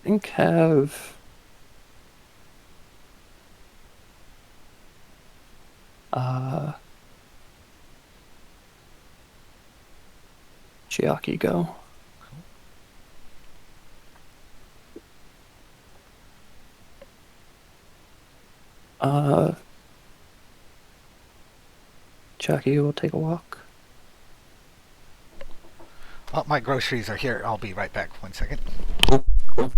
think have. Chiaki go. Chiaki will take a walk. oh, my groceries are here. I'll be right back. 1 second. Cool. Cool.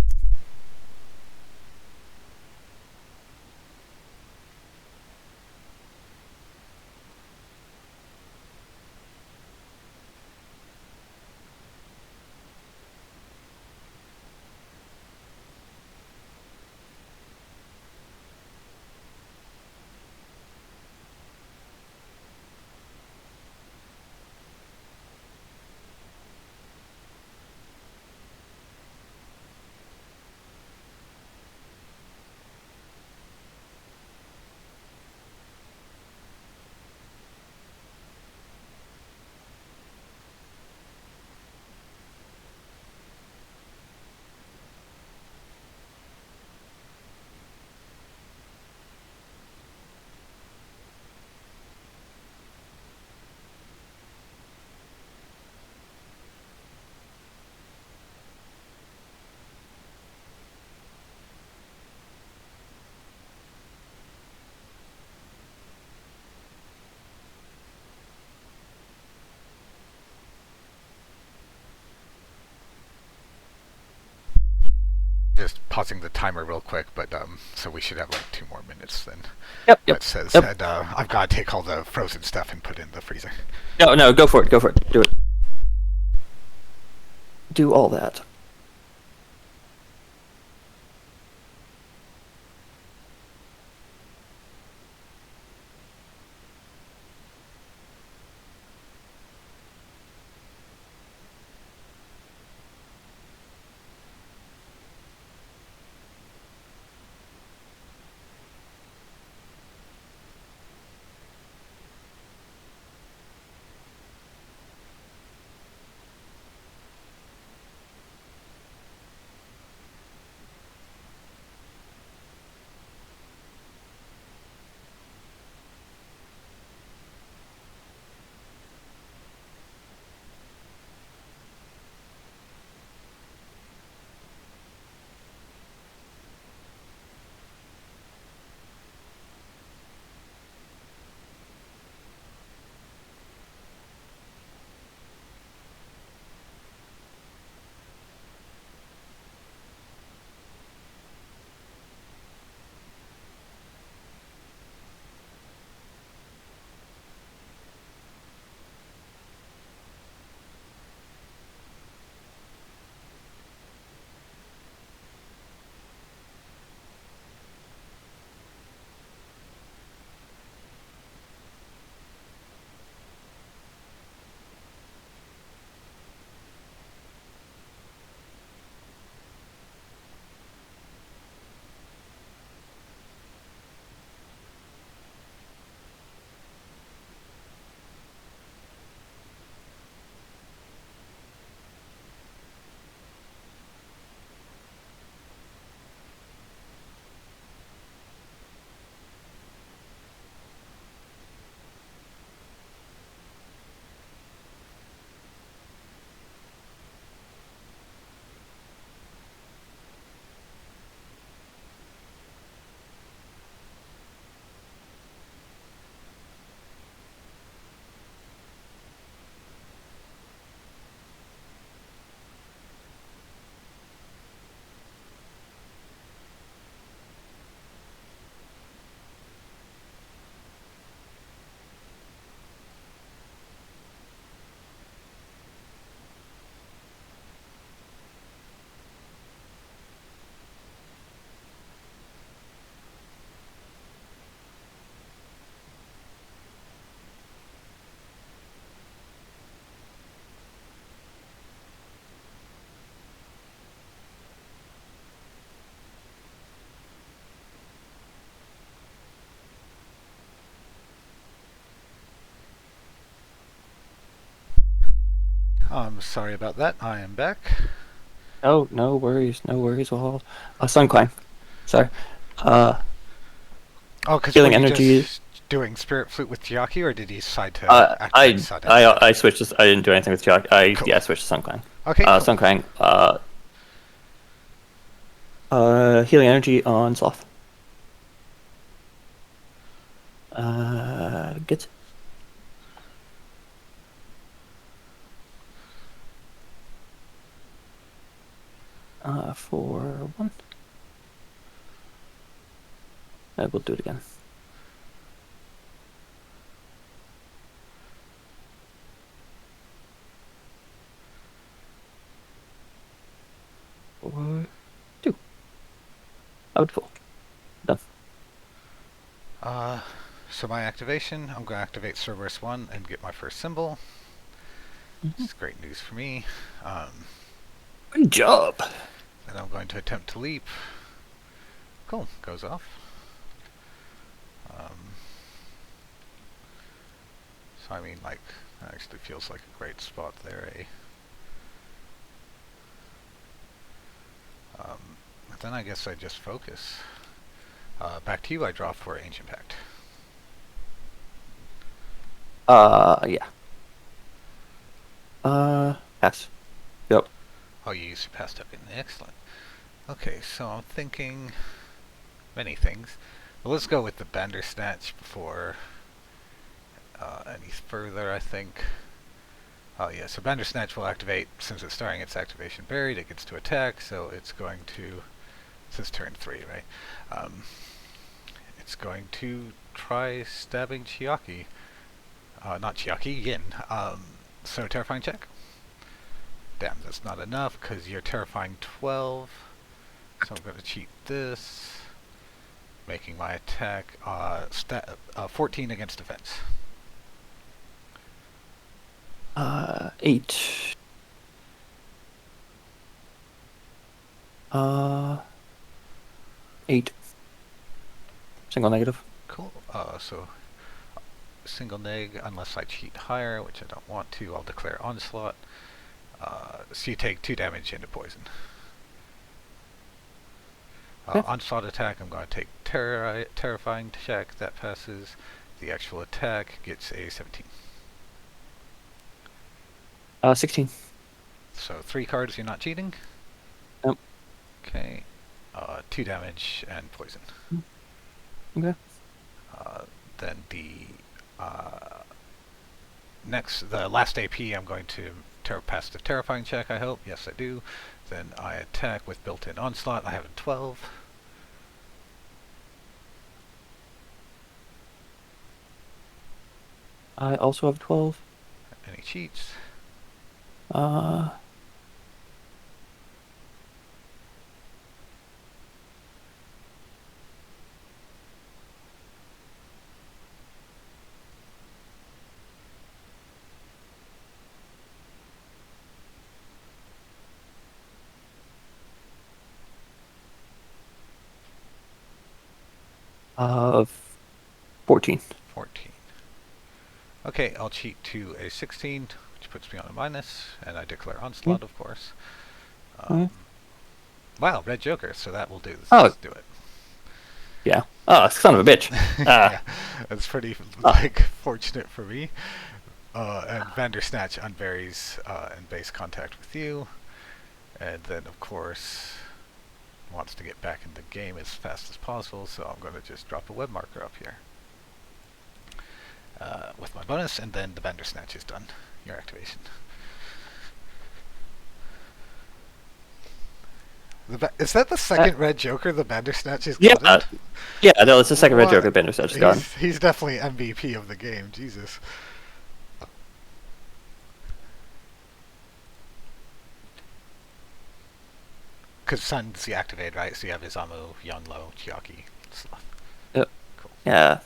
pausing the timer real quick, but so we should have like 2 more minutes then. Yep, What yep, it says, yep. and I've got to take all the frozen stuff and put it in the freezer. No, no, go for it, go for it. Do it. Do all that. I'm sorry about that. I am back. Oh, no worries, no worries. Well, Sun Clang. Sorry. Uh, Oh, because were Healing you energy. just doing Spirit Flute with Chiaki, or did he decide to activate Stadon I first? switched. I didn't do anything with Jock. Cool. Yeah, I switched to Sun Clang. Okay, cool. Sun Clang. Healing energy on Sloth. Gets for 1. I will do it again. For 2. I would full. Done. So my activation, I'm going to activate Cerberus 1 and get my first symbol. Mm-hmm. It's great news for me. Good job. Then I'm going to attempt to leap. Cool, goes off. So I mean, like, that actually feels like a great spot there, eh? Then I guess I just focus. Back to you, I draw for Ancient Pact. Yeah. Pass. Yep. Oh, you used your past token. Excellent. Okay, so I'm thinking many things. Well, let's go with the Bandersnatch before any further, I think. Oh yeah, so Bandersnatch will activate, since it's starting its activation buried, it gets to attack, so it's going to This is turn 3, right? It's going to try stabbing Chiaki. Not Chiaki, Yin. So terrifying check. Damn, that's not enough because you're terrifying 12. So I'm going to cheat this, making my attack 14 against defense. 8. 8. Single negative. Cool. So single neg unless I cheat higher, which I don't want to. I'll declare onslaught. So you take 2 damage into poison. Okay. Onslaught attack, I'm going to take terrifying check. That passes. The actual attack gets a 17. 16. So 3 cards, you're not cheating? Nope. Okay. 2 damage and poison. Okay. Then the last AP, I'm going to pass the terrifying check, I hope. Yes, I do. Then I attack with built-in onslaught. I have a 12. I also have 12. Any cheats? 14. 14. Okay, I'll cheat to a 16, which puts me on a minus, and I declare onslaught, of course. Wow, red joker, so that will do. Let's do it. Yeah. Oh, son of a bitch. Yeah, that's pretty fortunate for me. And Vandersnatch unburies and base contact with you, and then of course wants to get back in the game as fast as possible. So I'm going to just drop a web marker up here with my bonus, and then the Vandersnatch is done. Your activation. Is that the second red joker the Bandersnatch has gotten? Yeah, no, it's the second red joker the Bandersnatch has gotten. He's definitely MVP of the game, Jesus. Because Sun's activated, right? So you have Izamu, Yonlo, Chiaki, stuff. Yep. Cool. Yeah.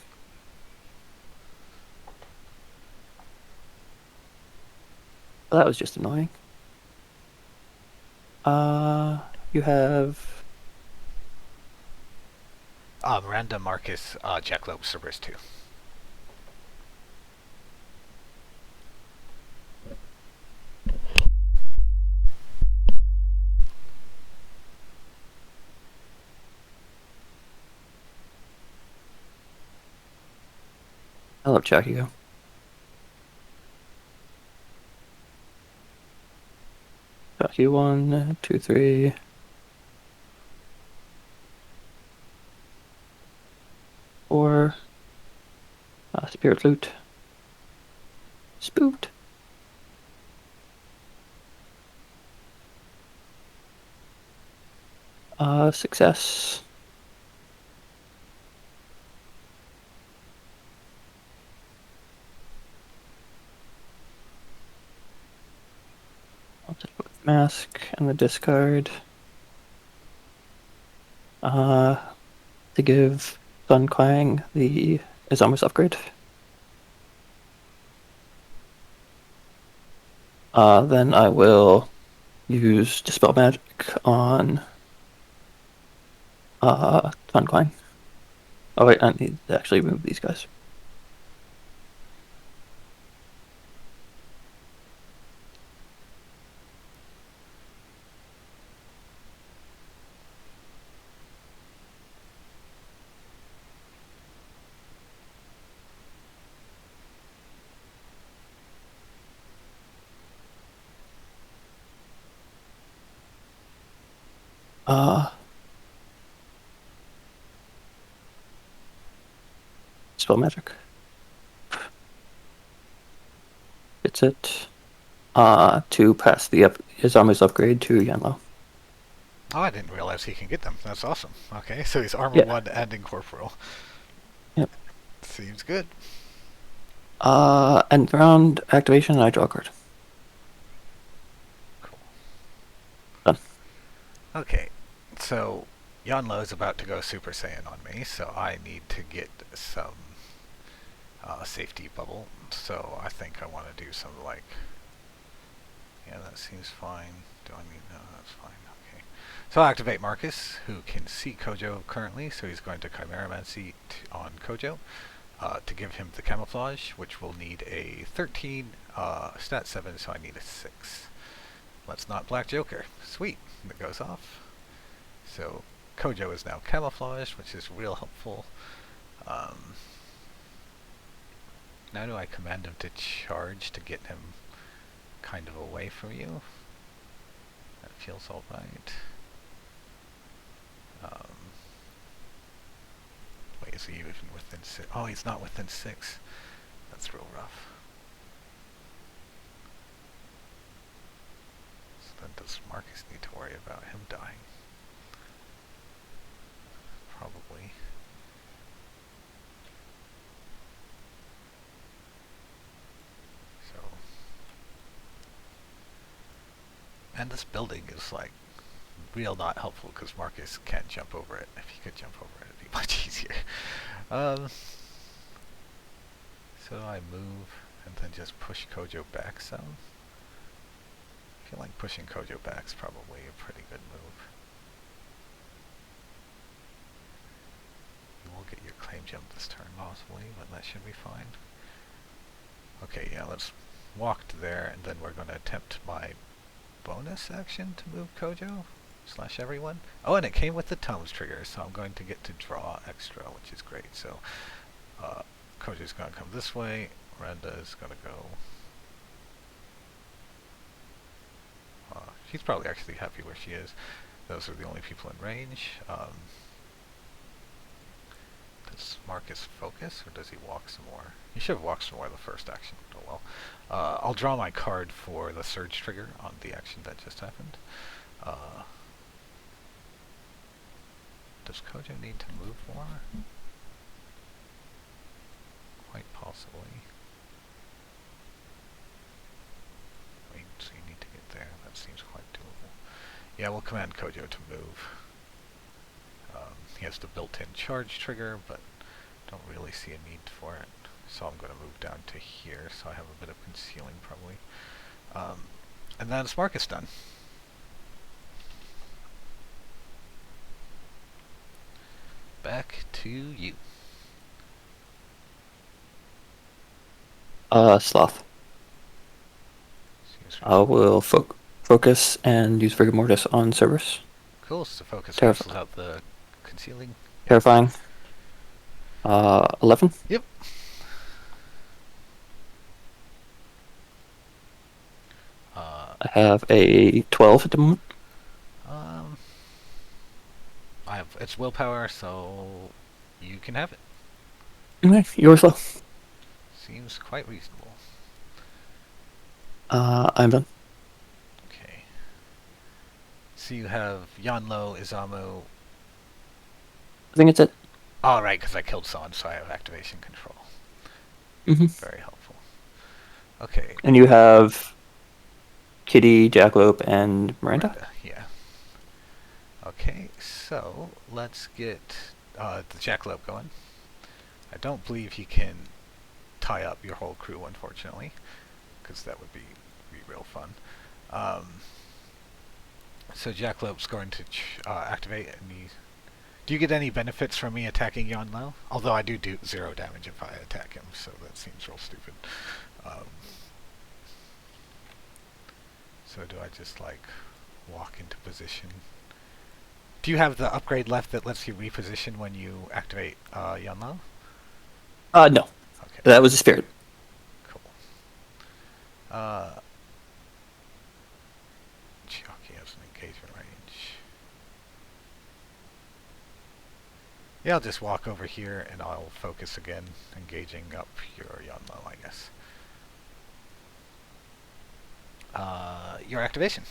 Well, that was just annoying. You have Miranda, Marcus, Jackalope, Cerberus 2. I love Chakio. Chakio 1, 2, 3. 4. Spirit Flute. Spooked. Success. I'll take with mask and the discard. To give Sun Quang the Izamus upgrade. Then I will use Dispel Magic on Sun Quang. Oh wait, I need to actually move these guys. Spell Magic. It's it. To pass the Izamu's upgrade to Yanlo. Oh, I didn't realize he can get them. That's awesome. Okay, so he's armor Yeah. 1 and incorporeal. Yep. Seems good. And round activation, I draw a card. Cool. Done. Okay, so Yanlo is about to go Super Saiyan on me, so I need to get some safety bubble. So I think I want to do some like, yeah, that seems fine. Do I need, no, that's fine, okay. So I'll activate Marcus, who can see Kojo currently, so he's going to Chimeramancy on Kojo to give him the camouflage, which will need a 13, stat 7, so I need a 6. Let's not Black Joker. Sweet, that goes off. So Kojo is now camouflaged, which is real helpful. Now do I command him to charge to get him kind of away from you? That feels alright. Wait, is he even within 6? Oh, he's not within 6. That's real rough. So then does Marcus need to worry about him dying? Probably. So, and this building is like real not helpful because Marcus can't jump over it. If he could jump over it, it'd be much easier. So I move and then just push Kojo back some. I feel like pushing Kojo back is probably a pretty good move. You will get your claim jump this turn possibly, but that should be fine. Okay, yeah, let's walk to there, and then we're going to attempt my bonus action to move Kojo / everyone. Oh, and it came with the Tomes trigger, so I'm going to get to draw extra, which is great. So Kojo's going to come this way. Renda is going to go. She's probably actually happy where she is. Those are the only people in range. Does Marcus focus, or does he walk some more? He should have walked some more the first action. Oh well. I'll draw my card for the surge trigger on the action that just happened. Does Kojo need to move more? Quite possibly. I mean, so you need to get there. That seems quite doable. Yeah, we'll command Kojo to move. He has the built-in charge trigger, but don't really see a need for it. So I'm going to move down to here, so I have a bit of concealing probably. And that's Marcus done. Back to you. Sloth. Seems I will focus and use Rigor Mortis on Cerberus. cool, so focus Terrif cancels out the concealing. Terrifying. 11. Yep. I have a 12 at the moment. It's willpower, so you can have it. Okay, yours low. Seems quite reasonable. I'm done. Okay. So you have Yanlo, Izamu. I think it's it. Oh, right, because I killed Son, so I have activation control. Very helpful. Okay. And you have Kitty, Jackalope, and Miranda? Yeah. Okay, so let's get the Jackalope going. I don't believe he can tie up your whole crew, unfortunately, because that would be real fun. So Jackalope's going to activate, and do you get any benefits from me attacking Yanlo? Although I do 0 damage if I attack him, so that seems real stupid. So do I just like walk into position? Do you have the upgrade left that lets you reposition when you activate Yanlo? No. Okay. That was a spirit. Cool. Chucky has an engagement range. Yeah, I'll just walk over here and I'll focus again, engaging up your Yanlo, I guess. Your activation.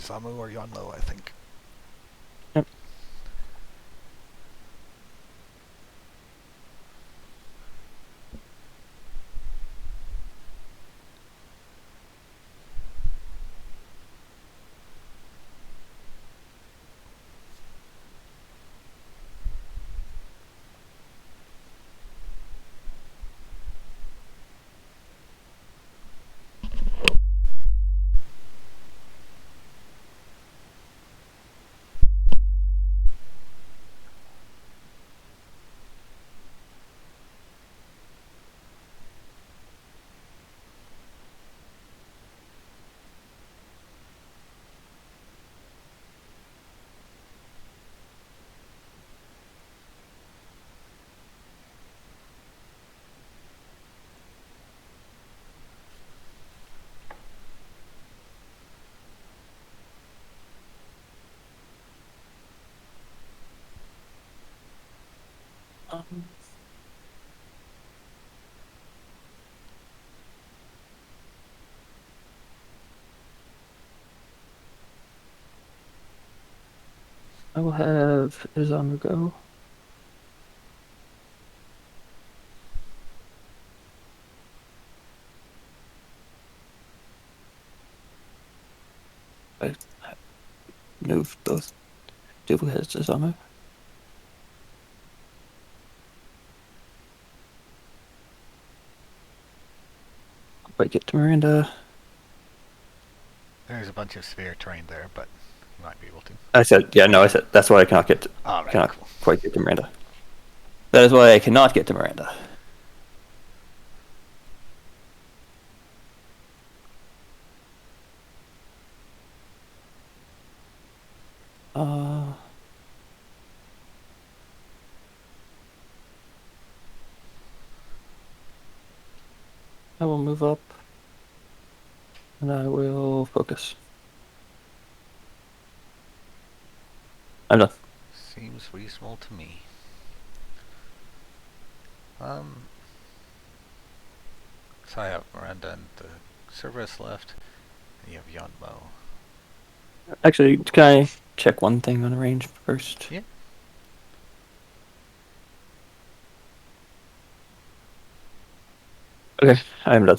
Zamu or Yonlo, I think. Yep. Um, I will have Izamu go. I moved both duplicates to Izamu. Quite get to Miranda. There's a bunch of severe terrain there, but you might be able to. I said, yeah, no, I said that's why I cannot get to, Alright, cannot cool. quite get to Miranda. That is why I cannot get to Miranda. Uh, I will move up and I will focus. I'm done. Seems reasonable to me. Um, so I have Miranda and the Cerberus left, and you have Yonmo. Actually, can I check one thing on range first? Yeah. Okay, I'm done.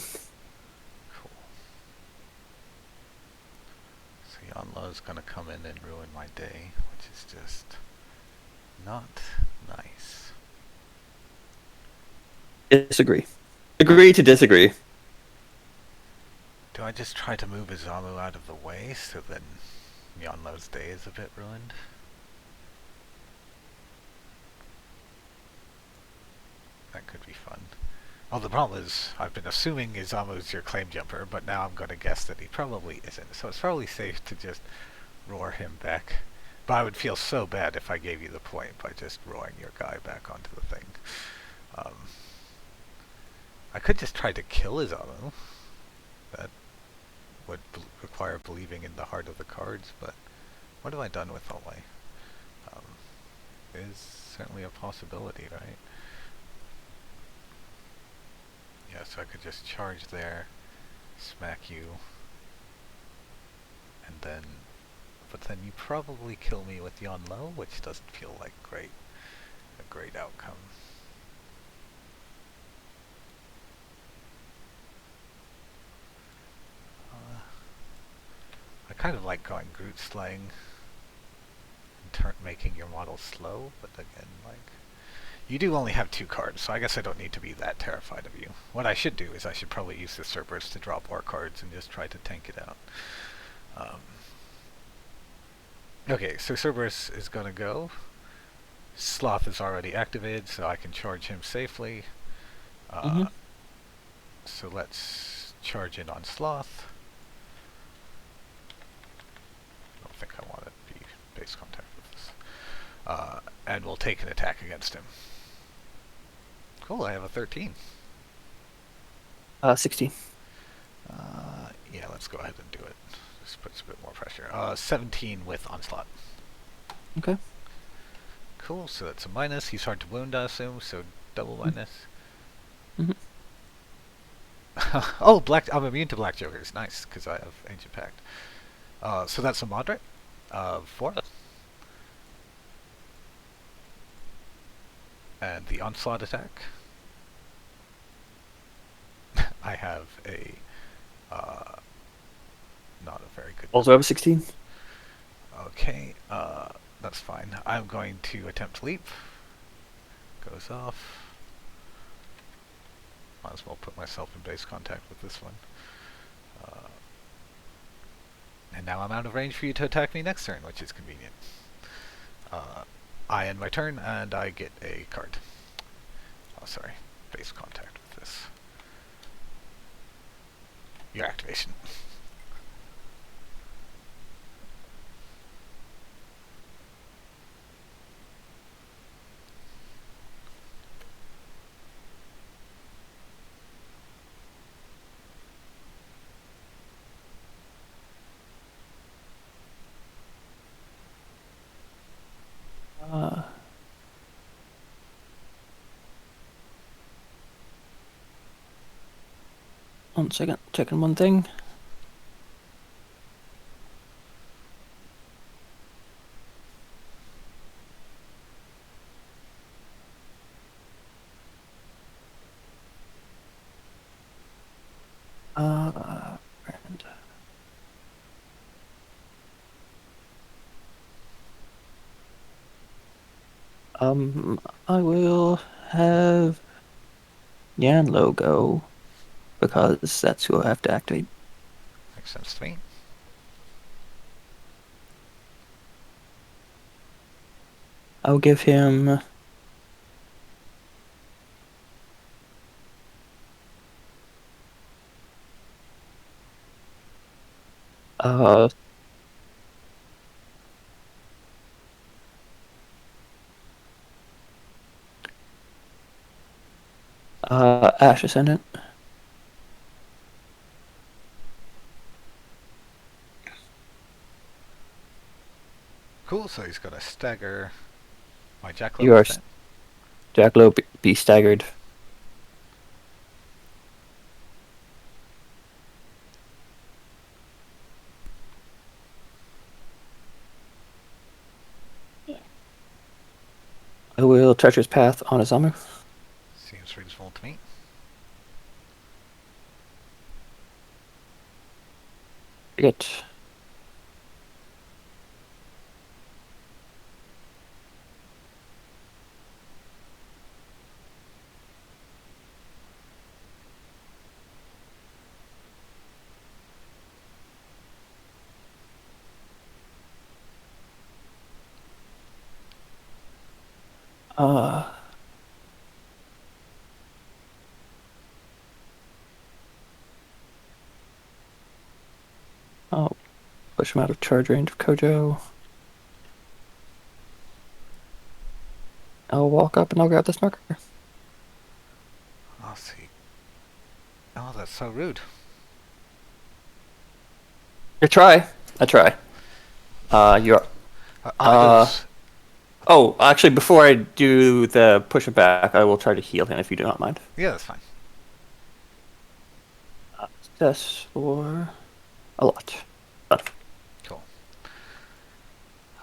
Cool. So Yonlo's gonna come in and ruin my day, which is just not nice. Disagree. Agree to disagree. Do I just try to move Izamu out of the way so then Yonlo's day is a bit ruined? That could be fun. Well, the problem is, I've been assuming Izamu's your claim jumper, but now I'm going to guess that he probably isn't. So it's probably safe to just roar him back. But I would feel so bad if I gave you the point by just roaring your guy back onto the thing. I could just try to kill Izamu. That would require believing in the heart of the cards, but what have I done with all my... is certainly a possibility, right? Yeah, so I could just charge there, smack you, and then... But then you probably kill me with Yonlo, which doesn't feel like a great outcome. I kind of like going Groot slaying and making your model slow, but again, like... You do only have 2 cards, so I guess I don't need to be that terrified of you. What I should do is I should probably use the Cerberus to draw more cards and just try to tank it out. Okay, so Cerberus is going to go. Sloth is already activated, so I can charge him safely. So let's charge in on Sloth. I don't think I want to be base contact with this. And we'll take an attack against him. Cool, I have a 13. 16. Yeah, let's go ahead and do it. This puts a bit more pressure. 17 with Onslaught. Okay. Cool, so that's a minus. He's hard to wound, I assume, so double minus. Mm-hmm. Oh, I'm immune to Black Jokers. Nice, because I have Ancient Pact. So that's a moderate of 4. And the onslaught attack, I have a not a very good Also number. have a 16. Okay, that's fine. I'm going to attempt to leap. Goes off. Might as well put myself in base contact with this one. And now I'm out of range for you to attack me next turn, which is convenient. I end my turn, and I get a card. Oh, sorry. Base contact with this. Your activation. Uh, 1 second, checking one thing. And, I will have Yan logo because that's who I have to activate. Makes sense to me. I'll give him uh Ash Ascendant. Cool, so he's got to stagger my jackalope You are with that. Jackalope be staggered. I will Treacherous Path on Azamu. Seems reasonable to me. Forget. Uh I'll push him out of charge range of Kojo. I'll walk up and I'll grab this marker. I'll see. Oh, that's so rude. I try. I try. You're I was... oh, actually before I do the push it back, I will try to heal him if you do not mind. Yeah, that's fine. Success for a lot. Done. Cool.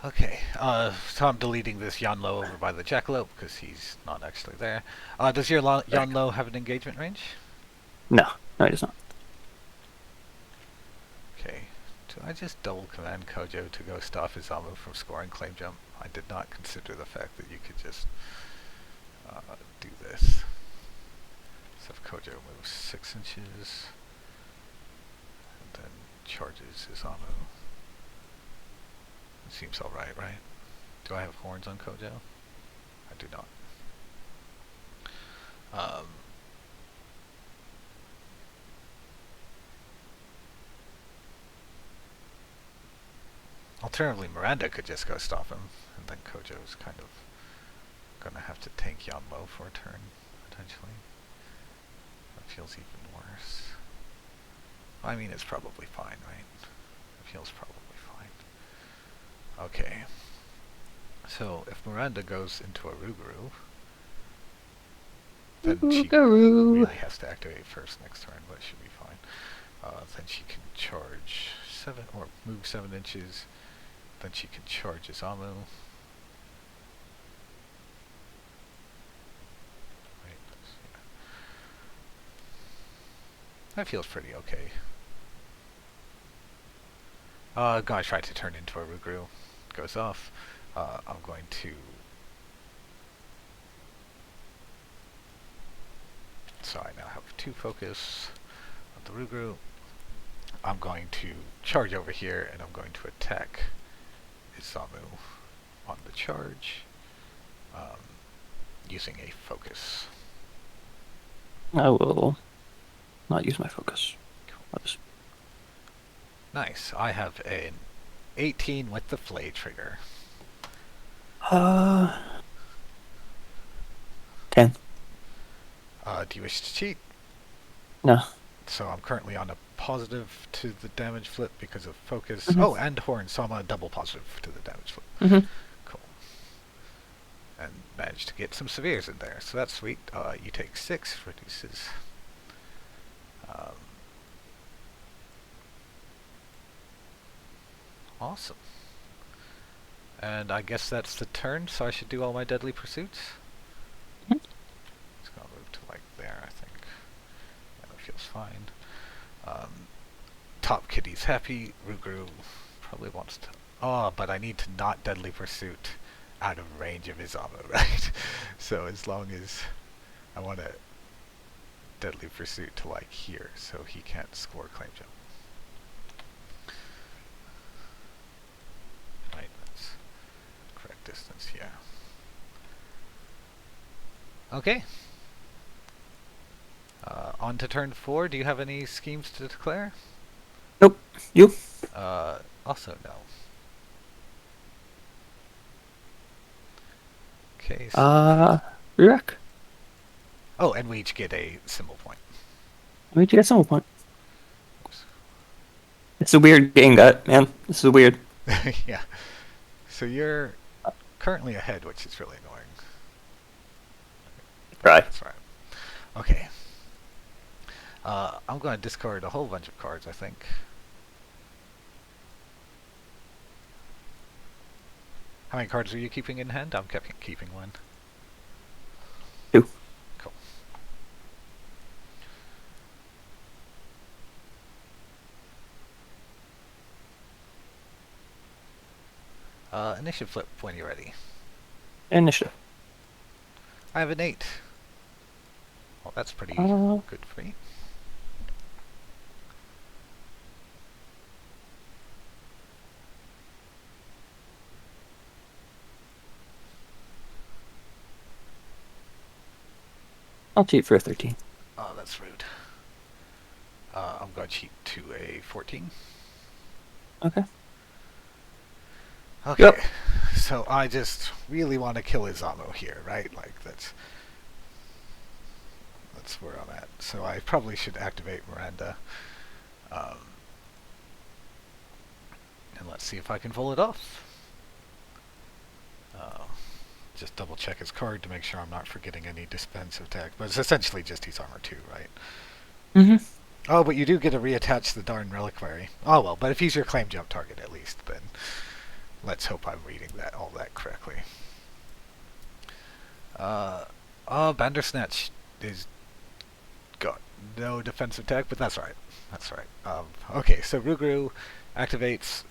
Okay, so I'm deleting this Yanlo over by the jackalope because he's not actually there. Does your Yanlo have an engagement range? No, it does not. Okay. Do I just double command Kojo to go stop Izamu from scoring claim jump? I did not consider the fact that you could just do this. So if Kojo moves 6 inches and then charges Izamu. It seems alright, right? Do I have horns on Kojo? I do not. Alternatively, Miranda could just go stop him, and then Kojo's kind of gonna have to tank Yanlo for a turn, potentially. That feels even worse. I mean, it's probably fine, right? It feels probably fine. Okay. So, if Miranda goes into a Ruguru, then she really has to activate first next turn, but it should be fine. Then she can charge 7 or move 7 inches. Then she can charge Izamu. Right, that feels pretty okay. Gonna try to turn into a Rugru. Goes off. I'm going to... So I now have 2 focus on the Rugru. I'm going to charge over here, and I'm going to attack Izamu on the charge, using a focus. I will not use my focus. I'll just... Nice. I have an 18 with the flay trigger. 10. Do you wish to cheat? No. So I'm currently on a positive to the damage flip because of focus. Mm-hmm. Oh, and horn, so I'm on a double positive to the damage flip. Mm-hmm. Cool. And managed to get some severes in there, so that's sweet. You take 6, reduces... awesome. And I guess that's the turn, so I should do all my deadly pursuits? Mm-hmm. It's gonna move to like there, I think. Yeah, that feels fine. Top kitty's happy. Rugru probably wants to... Oh, but I need to not deadly pursuit out of range of Izamu, right? So as long as I want to deadly pursuit to like here, so he can't score claim jump. Right, that's correct distance, yeah. Okay. On to turn 4. Do you have any schemes to declare? Nope. You? Also no. Okay. So React. oh, and we each get a symbol point. I mean, you get some point. It's a weird game, gut, man. This is weird. Yeah. So you're currently ahead, which is really annoying. Try. That's right. Okay. I'm going to discard a whole bunch of cards, I think. How many cards are you keeping in hand? I'm keeping 1. 2. Cool. Initiative flip when you're ready. Initiative. I have an 8. Well, that's pretty good for me. I'll cheat for a 13. Oh, that's rude. I'm going to cheat to a 14. Okay. Okay. Yep. So I just really want to kill Izamu here, right? Like that's where I'm at. So I probably should activate Miranda. And let's see if I can pull it off. Just double check his card to make sure I'm not forgetting any defensive attack. But it's essentially just he's armor 2, right? Mm-hmm. Oh, but you do get to reattach the darn reliquary. Oh well, but if he's your claim jump target at least, then let's hope I'm reading all that correctly. Bandersnatch is got no defensive attack, but that's right. That's right. Okay, so Rugru activates,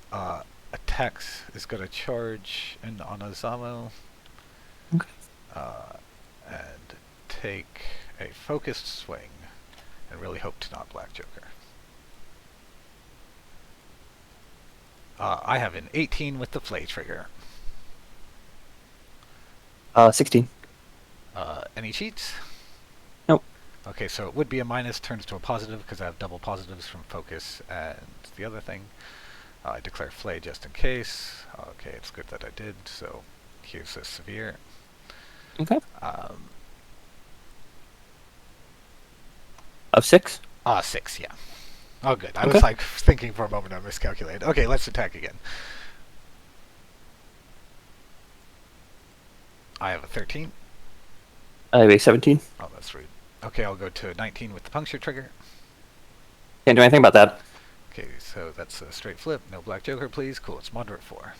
attacks, is going to charge in on Izamu. Okay. And take a focused swing and really hope to not Black Joker. I have an 18 with the flay trigger. 16. Any cheats? Nope. Okay, so it would be a minus, turns to a positive because I have double positives from focus and the other thing. I declare flay just in case. Okay, it's good that I did, so here's a severe. Okay. Of 6? 6, yeah. Oh, good. I Okay. was like thinking for a moment I miscalculated. Okay, let's attack again. I have a 13. I have a 17. Oh, that's rude. Okay, I'll go to 19 with the puncture trigger. Can't do anything about that. Okay, so that's a straight flip. No black joker, please. Cool, it's moderate 4.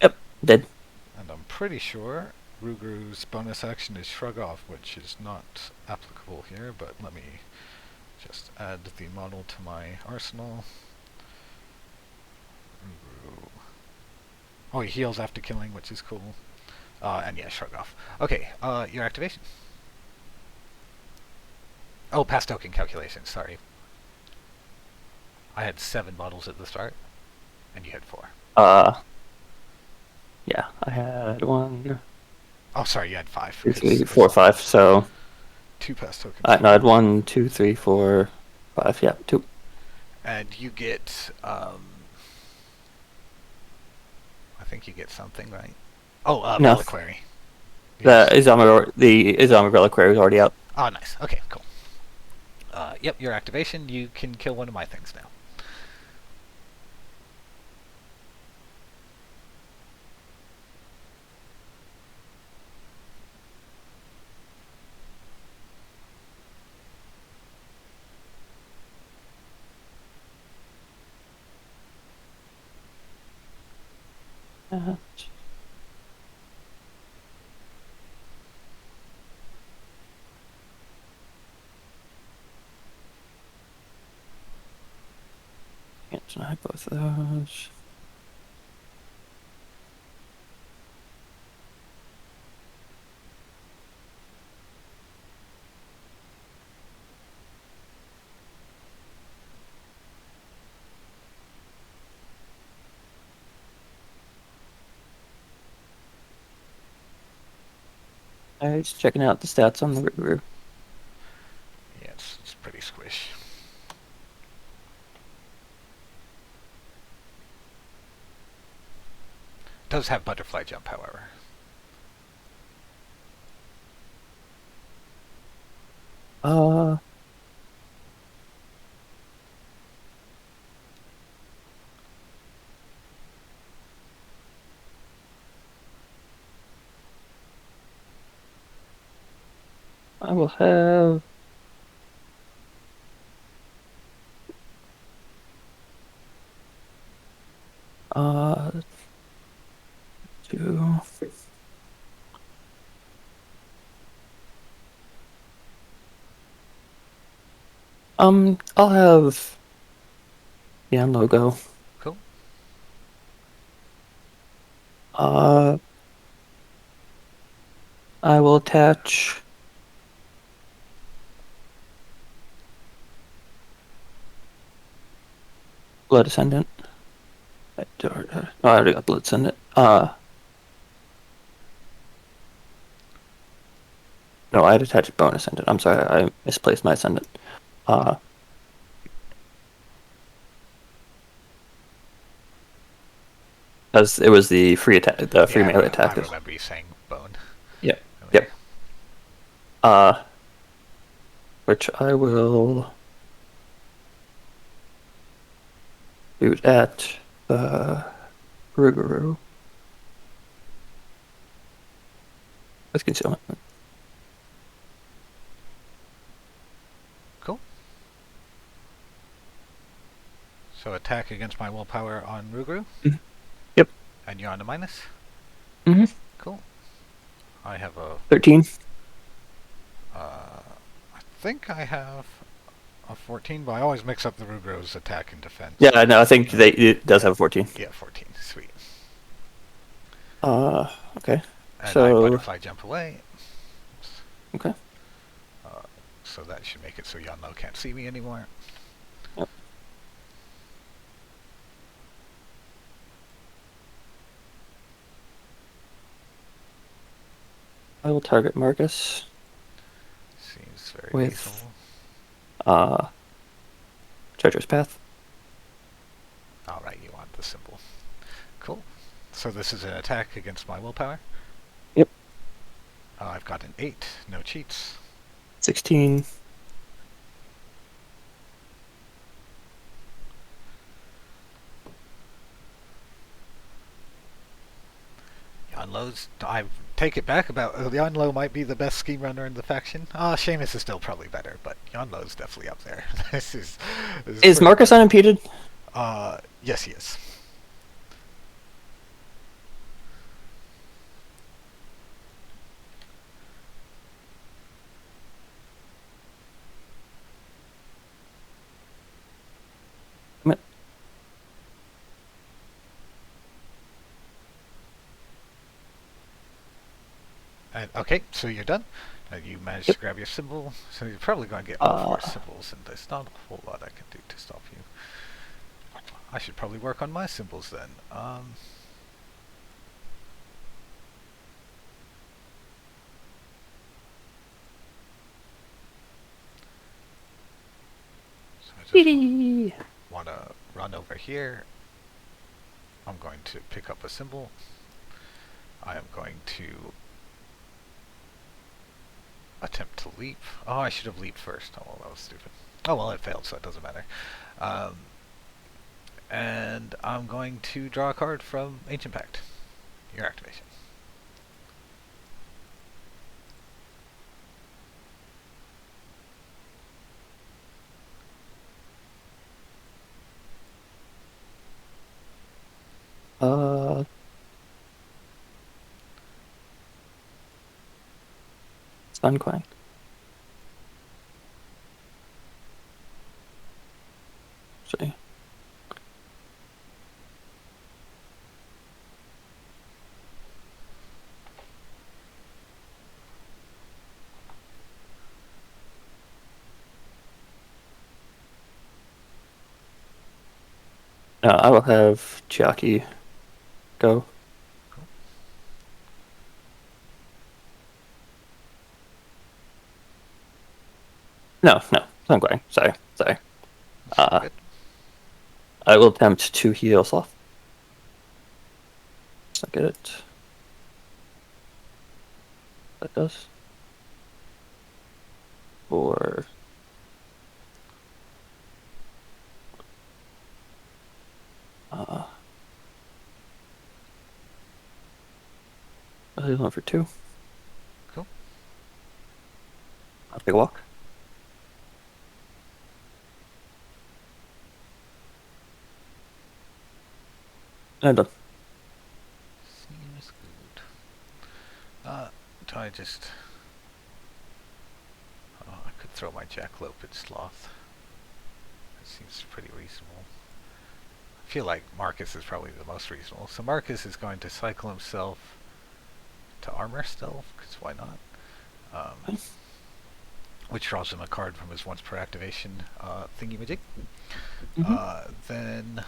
Yep, did. And I'm pretty sure Rugru's bonus action is Shrug Off, which is not applicable here, but let me just add the model to my arsenal. Rugru. Oh, he heals after killing, which is cool. And yeah, Shrug Off. Okay, your activation. Oh, past token calculation, sorry. I had 7 models at the start, and you had 4. Yeah, I had 1, Oh, sorry, you had 5. 2, 3, 4, 5. So 2 past tokens. no, I had 1, 2, 3, 4, 5. Yeah, 2. And you get, I think you get something, right? Oh, No, Reliquary. the Yes. Izama Reliquary is already out. Oh, nice. Okay, cool. Yep, your activation, you can kill one of my things now. Uh, Can't deny both of those. I'm just checking out the stats on the Ruguru. Yeah, it's pretty squish. Does have butterfly jump, however. Uh, I will have uh 2. I'll have logo. Cool. Uh, I will attach Blood Ascendant. No, I already got Blood Ascendant. No, I had attached Bone Ascendant. I'm sorry, I misplaced my Ascendant. As it was the free attack, the free melee attack. I remember you saying bone. Yep. Earlier. Yep. Which I will shoot at Ruguru with concealment. Cool. So attack against my willpower on Ruguru. Mm-hmm. Yep. And you're on a minus? Mm-hmm. Cool. I have a 13. I think I have a 14, but I always mix up the Ruguru's attack and defense. Yeah, no, I think it does have 14. Yeah, 14. Sweet. Okay. And so I butterfly jump away. Okay. So that should make it so Yanlo can't see me anymore. Yep. I will target Marcus. Seems very with lethal. Treacherous Path. Alright, you want the symbol. Cool. So this is an attack against my willpower? Yep. I've got an 8. No cheats. 16. Yanlo's... take it back about Yonlo might be the best scheme runner in the faction. Seamus is still probably better, but Yonlo's definitely up there. This is Is pretty Marcus impressive. unimpeded? Yes, he is. And okay, so you're done. You managed Yep. to grab your symbol, so you're probably going to get all four Uh, symbols, and there's not a whole lot I can do to stop you. I should probably work on my symbols then. So I just want to run over here. I'm going to pick up a symbol. I am going to attempt to leap. Oh, I should have leaped first. Oh, well, that was stupid. Oh, well, it failed, so it doesn't matter. Um, and I'm going to draw a card from Ancient Pact. Your activation. uh, Sunquang. See. No, I will have Chiaki go. Cool. No, Sunquang. Sorry. That's all Uh, good. I will attempt to heal Sloth. I get it. That does. Or uh, I'll heal one for 2. Cool. I'll take a walk. And I'm done. Seems good. Do I just... Oh, I could throw my Jackalope at Sloth. That seems pretty reasonable. I feel like Marcus is probably the most reasonable. So Marcus is going to cycle himself to Armor Stealth, because why not? Um, which draws him a card from his once per activation thingy-majig. Mm-hmm. Then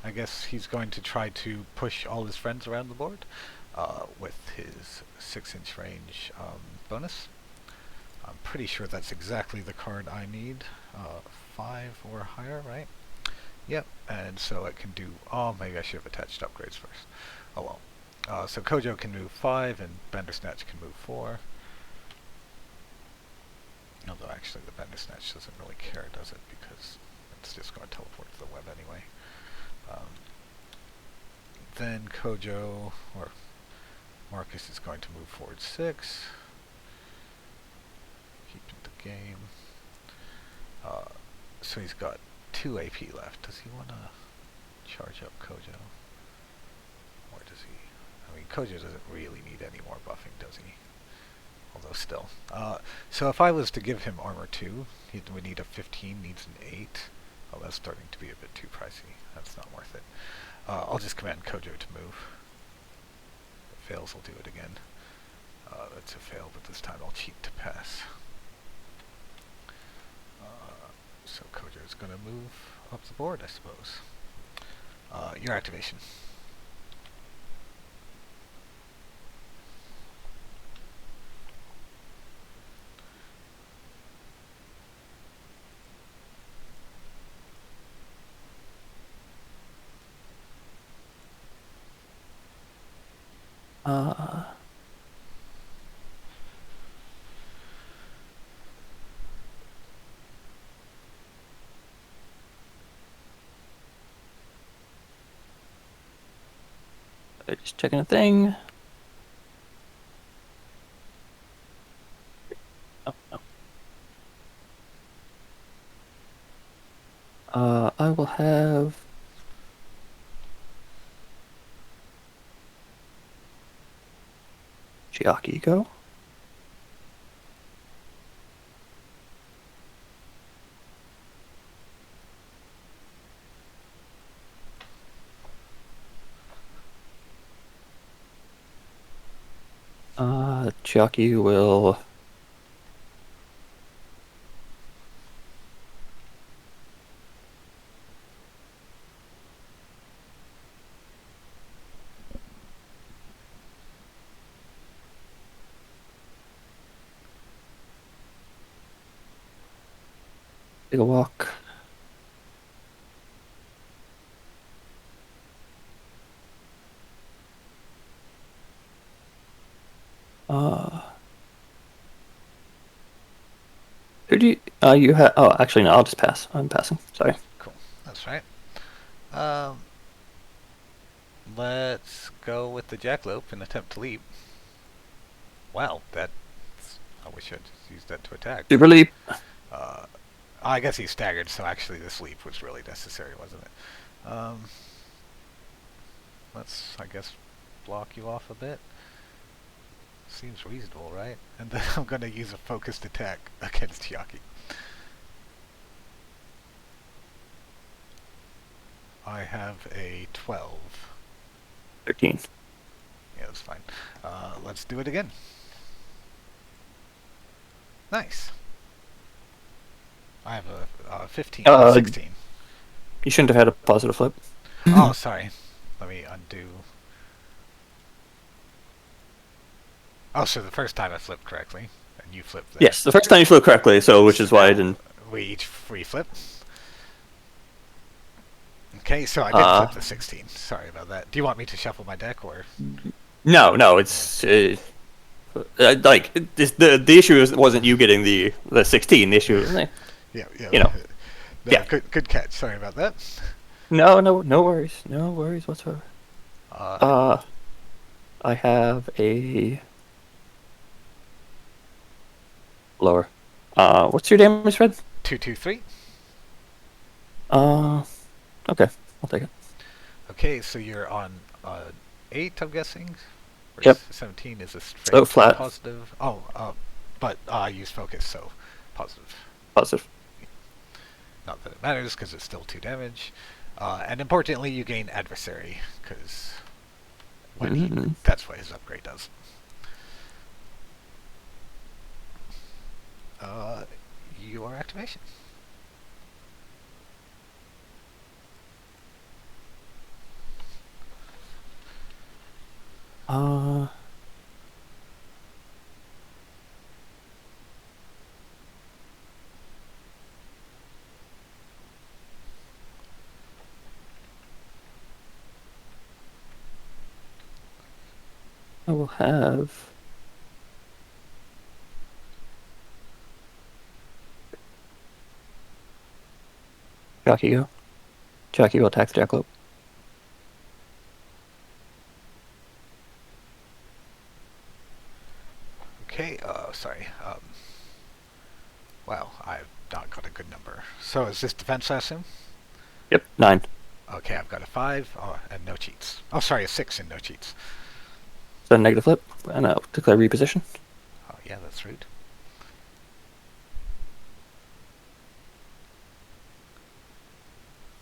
I guess he's going to try to push all his friends around the board with his 6-inch range bonus. I'm pretty sure that's exactly the card I need. 5 or higher, right? Yep, and so it can do... Oh, maybe I should have attached upgrades first. Oh well. So Kojo can move 5 and Bandersnatch can move 4. Although actually the Bandersnatch doesn't really care, does it? Because it's just going to teleport to the web anyway. Then Kojo, or Marcus, is going to move forward 6. Keeping the game. So he's got 2 AP left. Does he want to charge up Kojo? Or does he... I mean, Kojo doesn't really need any more buffing, does he? Although still. So if I was to give him armor 2, he would need a 15, needs an 8. Oh, that's starting to be a bit too pricey. That's not worth it. I'll just command Kojo to move. If it fails, I'll do it again. That's a fail, but this time I'll cheat to pass. So Kojo is going to move up the board, I suppose. Your activation. Uh, just checking a thing. I will have Chiaki go. Chiaki will take a walk. Who do you have? Oh, actually, no. I'll just pass. I'm passing. Sorry. Cool. That's right. Um, let's go with the jackalope and attempt to leap. Wow, that. I wish I'd used that to attack. Super leap. Uh, I guess he staggered, so actually this leap was really necessary, wasn't it? Let's, I guess, block you off a bit. Seems reasonable, right? And then I'm going to use a focused attack against Chiaki. I have a 12. 13. Yeah, that's fine. Let's do it again. Nice. I have a 15, 16. You shouldn't have had a positive flip. Oh, sorry. Let me undo. Oh, so the first time I flipped correctly, and you flipped there. Yes, the first time you flew correctly, so which is why I didn't. We each reflip. Okay, so I did flip the 16. Sorry about that. Do you want me to shuffle my deck, or? No, it's like the issue wasn't you getting the 16. The issue, Yeah. you know. No, Yeah. Good catch. Sorry about that. No worries, no worries whatsoever. I have a lower. What's your damage spread? 2, 2, 3. Okay, I'll take it. Okay, so you're on 8, I'm guessing. Yep. 17 is a straight So flat. positive. Oh, but I use focus, so positive. Positive. Not that it matters, because it's still 2 damage. And importantly, you gain adversary, because that's what his upgrade does. Your activation. I will have Jockey go. Jockey will attack the jackalope. Okay, sorry. Wow, I've not got a good number. So is this defense, I assume? Yep, 9. Okay, I've got a 5 and no cheats. Oh, sorry, a 6 and no cheats. So negative flip, and I'll declare reposition. Oh, yeah, that's rude.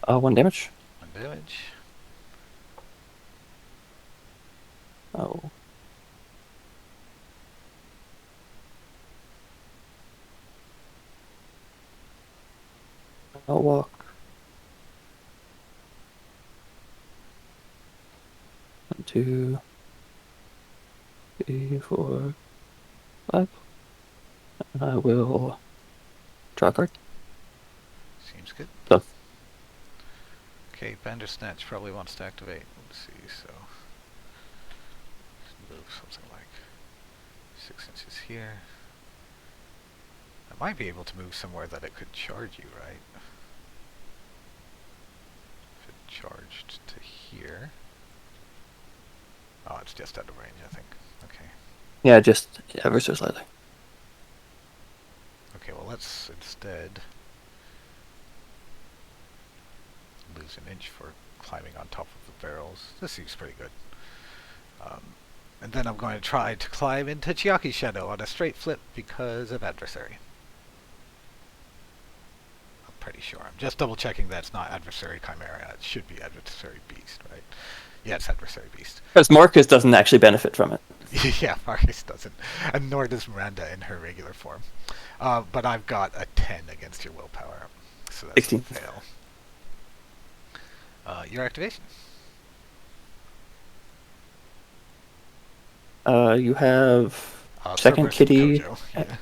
One damage. 1 damage. Oh. I'll walk. 1, 2, 3, 4, 5. And I will draw a card. Seems good. So. Okay, Bandersnatch probably wants to activate. Let's see, so... move something like 6 inches here. I might be able to move somewhere that it could charge you, right? If it charged to here... Oh, it's just out of range, I think. Okay. Yeah, just ever so slightly. Okay, well let's instead lose an inch for climbing on top of the barrels. This seems pretty good. And then I'm going to try to climb into Chiaki's shadow on a straight flip because of adversary. I'm pretty sure. I'm just double checking that it's not adversary chimera. It should be adversary beast, right? Yeah, it's adversary beast. Because Marcus doesn't actually benefit from it. Yeah, Marcus doesn't. And nor does Miranda in her regular form. But I've got a 10 against your willpower. So that's 16. a fail. Your activation. You have second Cerberus and kitty, Kojo. Yeah.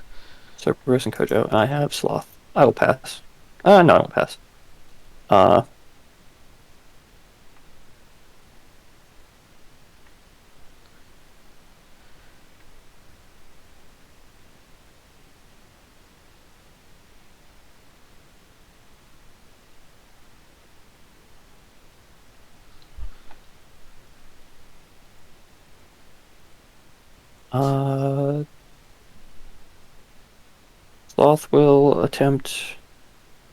Cerberus and Kojo, and I have Sloth. I will pass. No, I won't pass. Uh, Sloth will attempt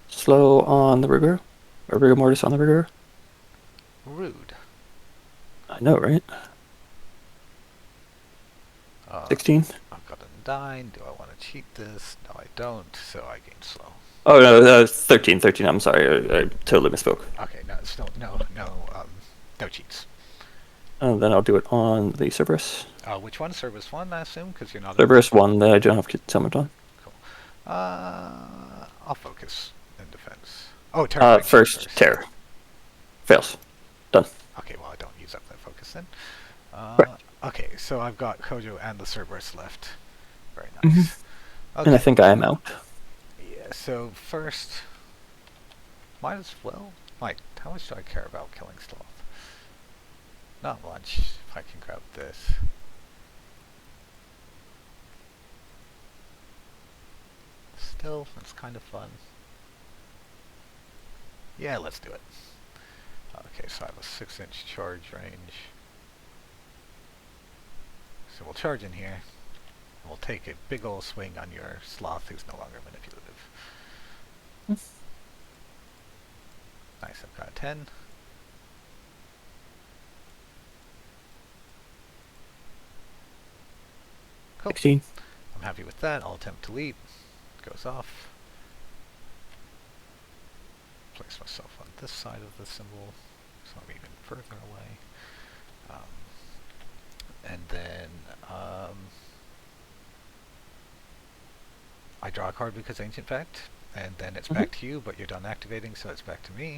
slow on the rigor, or rigor mortis on the rigor. Rude. I know, right? 16. I've got a 9. Do I want to cheat this? No, I don't. So I gain slow. Oh no, 13. 13. I'm sorry, I totally misspoke. Okay, no, still no cheats. Then I'll do it on the Cerberus. Which one? Cerberus 1, I assume, because you're not. Cerberus 1 that I don't have summoned on. Cool. I'll focus in defense. Oh, terror. First, terror. Fails. Done. Okay, well, I don't use up that focus then. Right. Okay, so I've got Kojo and the Cerberus left. Very nice. Mm-hmm. Okay. And I think I am out. Yeah, so first, might as well. Like, how much do I care about killing Sloth? Not much, if I can grab this. Still, it's kind of fun. Yeah, let's do it. Okay, so I have a 6-inch charge range. So we'll charge in here. And we'll take a big ol' swing on your Sloth who's no longer manipulative. Nice, I've got a 10. Cool. 16. I'm happy with that. I'll attempt to leap. Goes off. Place myself on this side of the symbol, so I'm even further away. And then I draw a card because Ancient Fact, and then it's back to you, but you're done activating, so it's back to me.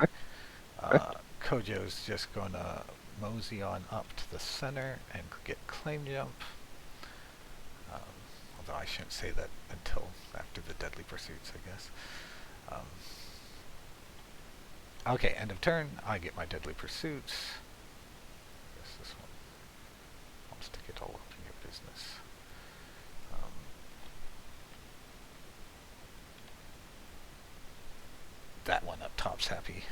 Kojo's just gonna mosey on up to the center and get claim jump. Although I shouldn't say that until after the Deadly Pursuits, I guess. Okay, end of turn. I get my Deadly Pursuits. I guess this one wants to get all up in your business. That one up top's happy.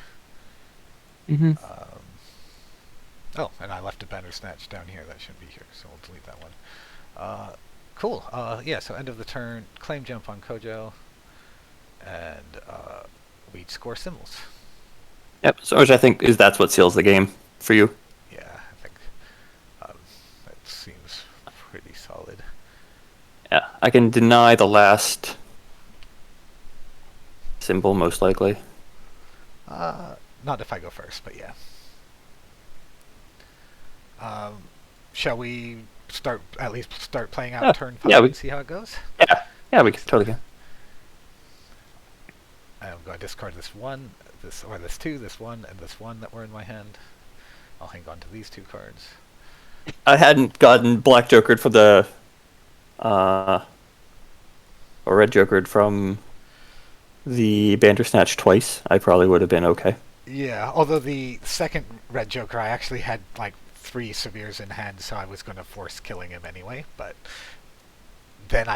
Oh, and I left a Banner Snatch down here. That shouldn't be here, so we'll delete that one. Cool. Yeah, so end of the turn, claim jump on Kojo, and we score symbols. Yep, so which I think that's what seals the game for you. Yeah, I think that seems pretty solid. Yeah, I can deny the last symbol, most likely. Not if I go first, but yeah. Shall we at least start playing out turn 5 and see how it goes? Yeah, we can totally can. I'm going to discard this 1, this 2, this 1, and this 1 that were in my hand. I'll hang on to these 2 cards. I hadn't gotten black jokered for the or red jokered from the Bandersnatch twice. I probably would have been okay. Yeah, although the second red joker I actually had like 3 severes in hand, so I was going to force killing him anyway, but then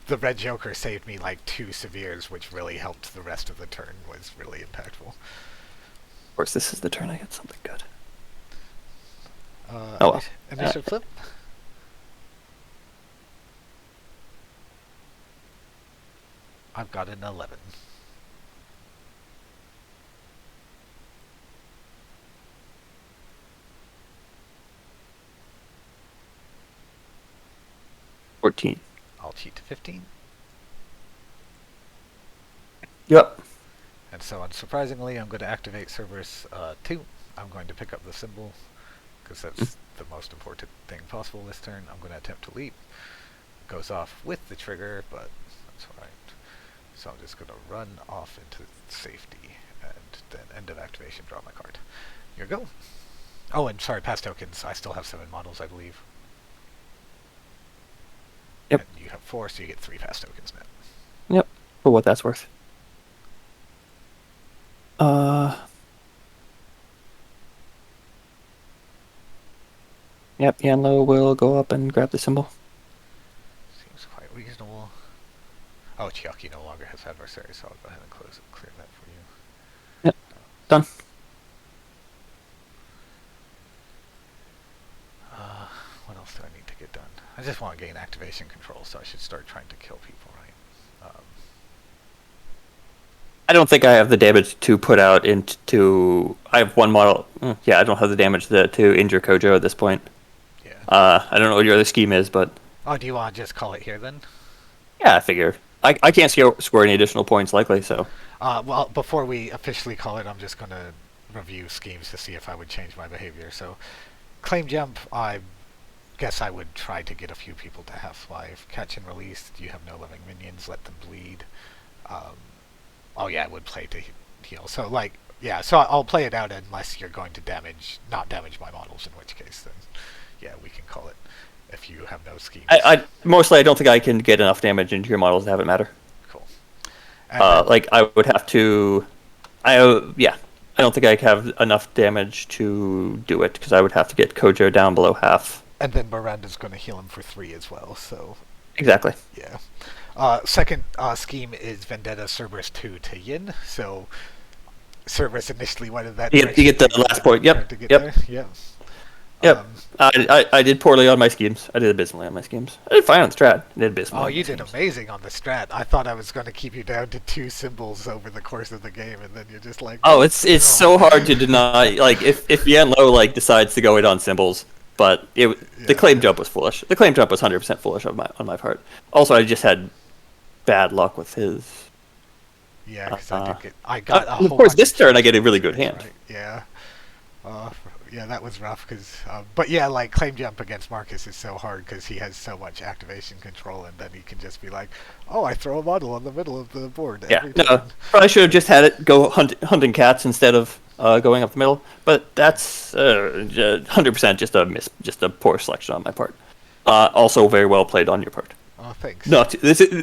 the red joker saved me like 2 severes, which really helped the rest of the turn, was really impactful. Of course, this is the turn I get something good. Initiative flip? I've got an 11. 14. I'll cheat to 15. Yep. And so, unsurprisingly, I'm going to activate Cerberus 2. I'm going to pick up the symbol, because that's the most important thing possible this turn. I'm going to attempt to leap. Goes off with the trigger, but that's alright. So I'm just going to run off into safety, and then end of activation, draw my card. Here we go. Oh, and sorry, pass tokens. I still have 7 models, I believe. Yep. And you have 4, so you get 3 pass tokens now. Yep. For what that's worth. Yep, Yanlo will go up and grab the symbol. Seems quite reasonable. Oh, Chiaki no longer has adversaries, so I'll go ahead and close it, clear that for you. Yep, done. What else do I need to get done? I just want to gain activation control, so I should start trying to kill people, right? I don't think I have the damage to put out into... I have one model. Yeah, I don't have the damage to injure Kojo at this point. Yeah. I don't know what your other scheme is, but... Oh, do you want to just call it here, then? Yeah, I figure. I can't score any additional points, likely, so... Well, before we officially call it, I'm just going to review schemes to see if I would change my behavior. So, claim jump, I guess I would try to get a few people to half life. Catch and release, you have no living minions, let them bleed. Oh yeah, I would play to heal. So like, yeah, so I'll play it out unless you're going to not damage my models, in which case then, yeah, we can call it if you have no schemes. Mostly I don't think I can get enough damage into your models to have it matter. Cool. Like I would have to, I don't think I have enough damage to do it because I would have to get Kojo down below half. And then Miranda's going to heal him for 3 as well, so... Exactly. Yeah. Second scheme is Vendetta Cerberus 2 to Yin, so Cerberus initially went in that direction. You get the last point, yep. There. Yep. Yep. I did poorly on my schemes. I did abysmally on my schemes. I did fine on strat. I did abysmally. Oh, you did amazing on the strat. I thought I was going to keep you down to 2 symbols over the course of the game, and then you're just like... Oh, it's so hard to deny. Like, if Yanlo, like, decides to go in on symbols... But the claim jump was foolish. The claim jump was 100% foolish on my part. Also, I just had bad luck with his. Yeah, because I got a whole of course, this turn I get a really good hand. Right? Yeah. Yeah, that was rough. But yeah, like claim jump against Marcus is so hard because he has so much activation control, and then he can just be like, "Oh, I throw a model on the middle of the board." Every time. Probably should have just had it go hunting cats instead of going up the middle. But that's 100% just a poor selection on my part. Also, very well played on your part. Oh, thanks.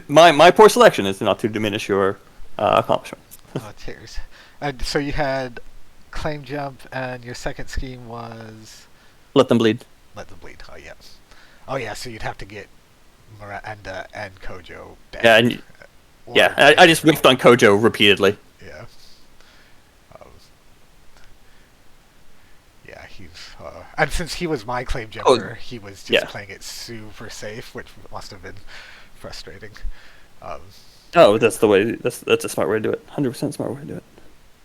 My poor selection is not to diminish your accomplishment. Oh, cheers. And so you had claim jump, and your second scheme was let them bleed. Let them bleed. Oh yeah. Oh yeah. So you'd have to get Miranda and Kojo Yeah, down. I just whiffed on Kojo repeatedly. Yeah. Yeah, he's and since he was my claim jumper, he was just playing it super safe, which must have been frustrating. That's the way. That's a smart way to do it. 100% smart way to do it.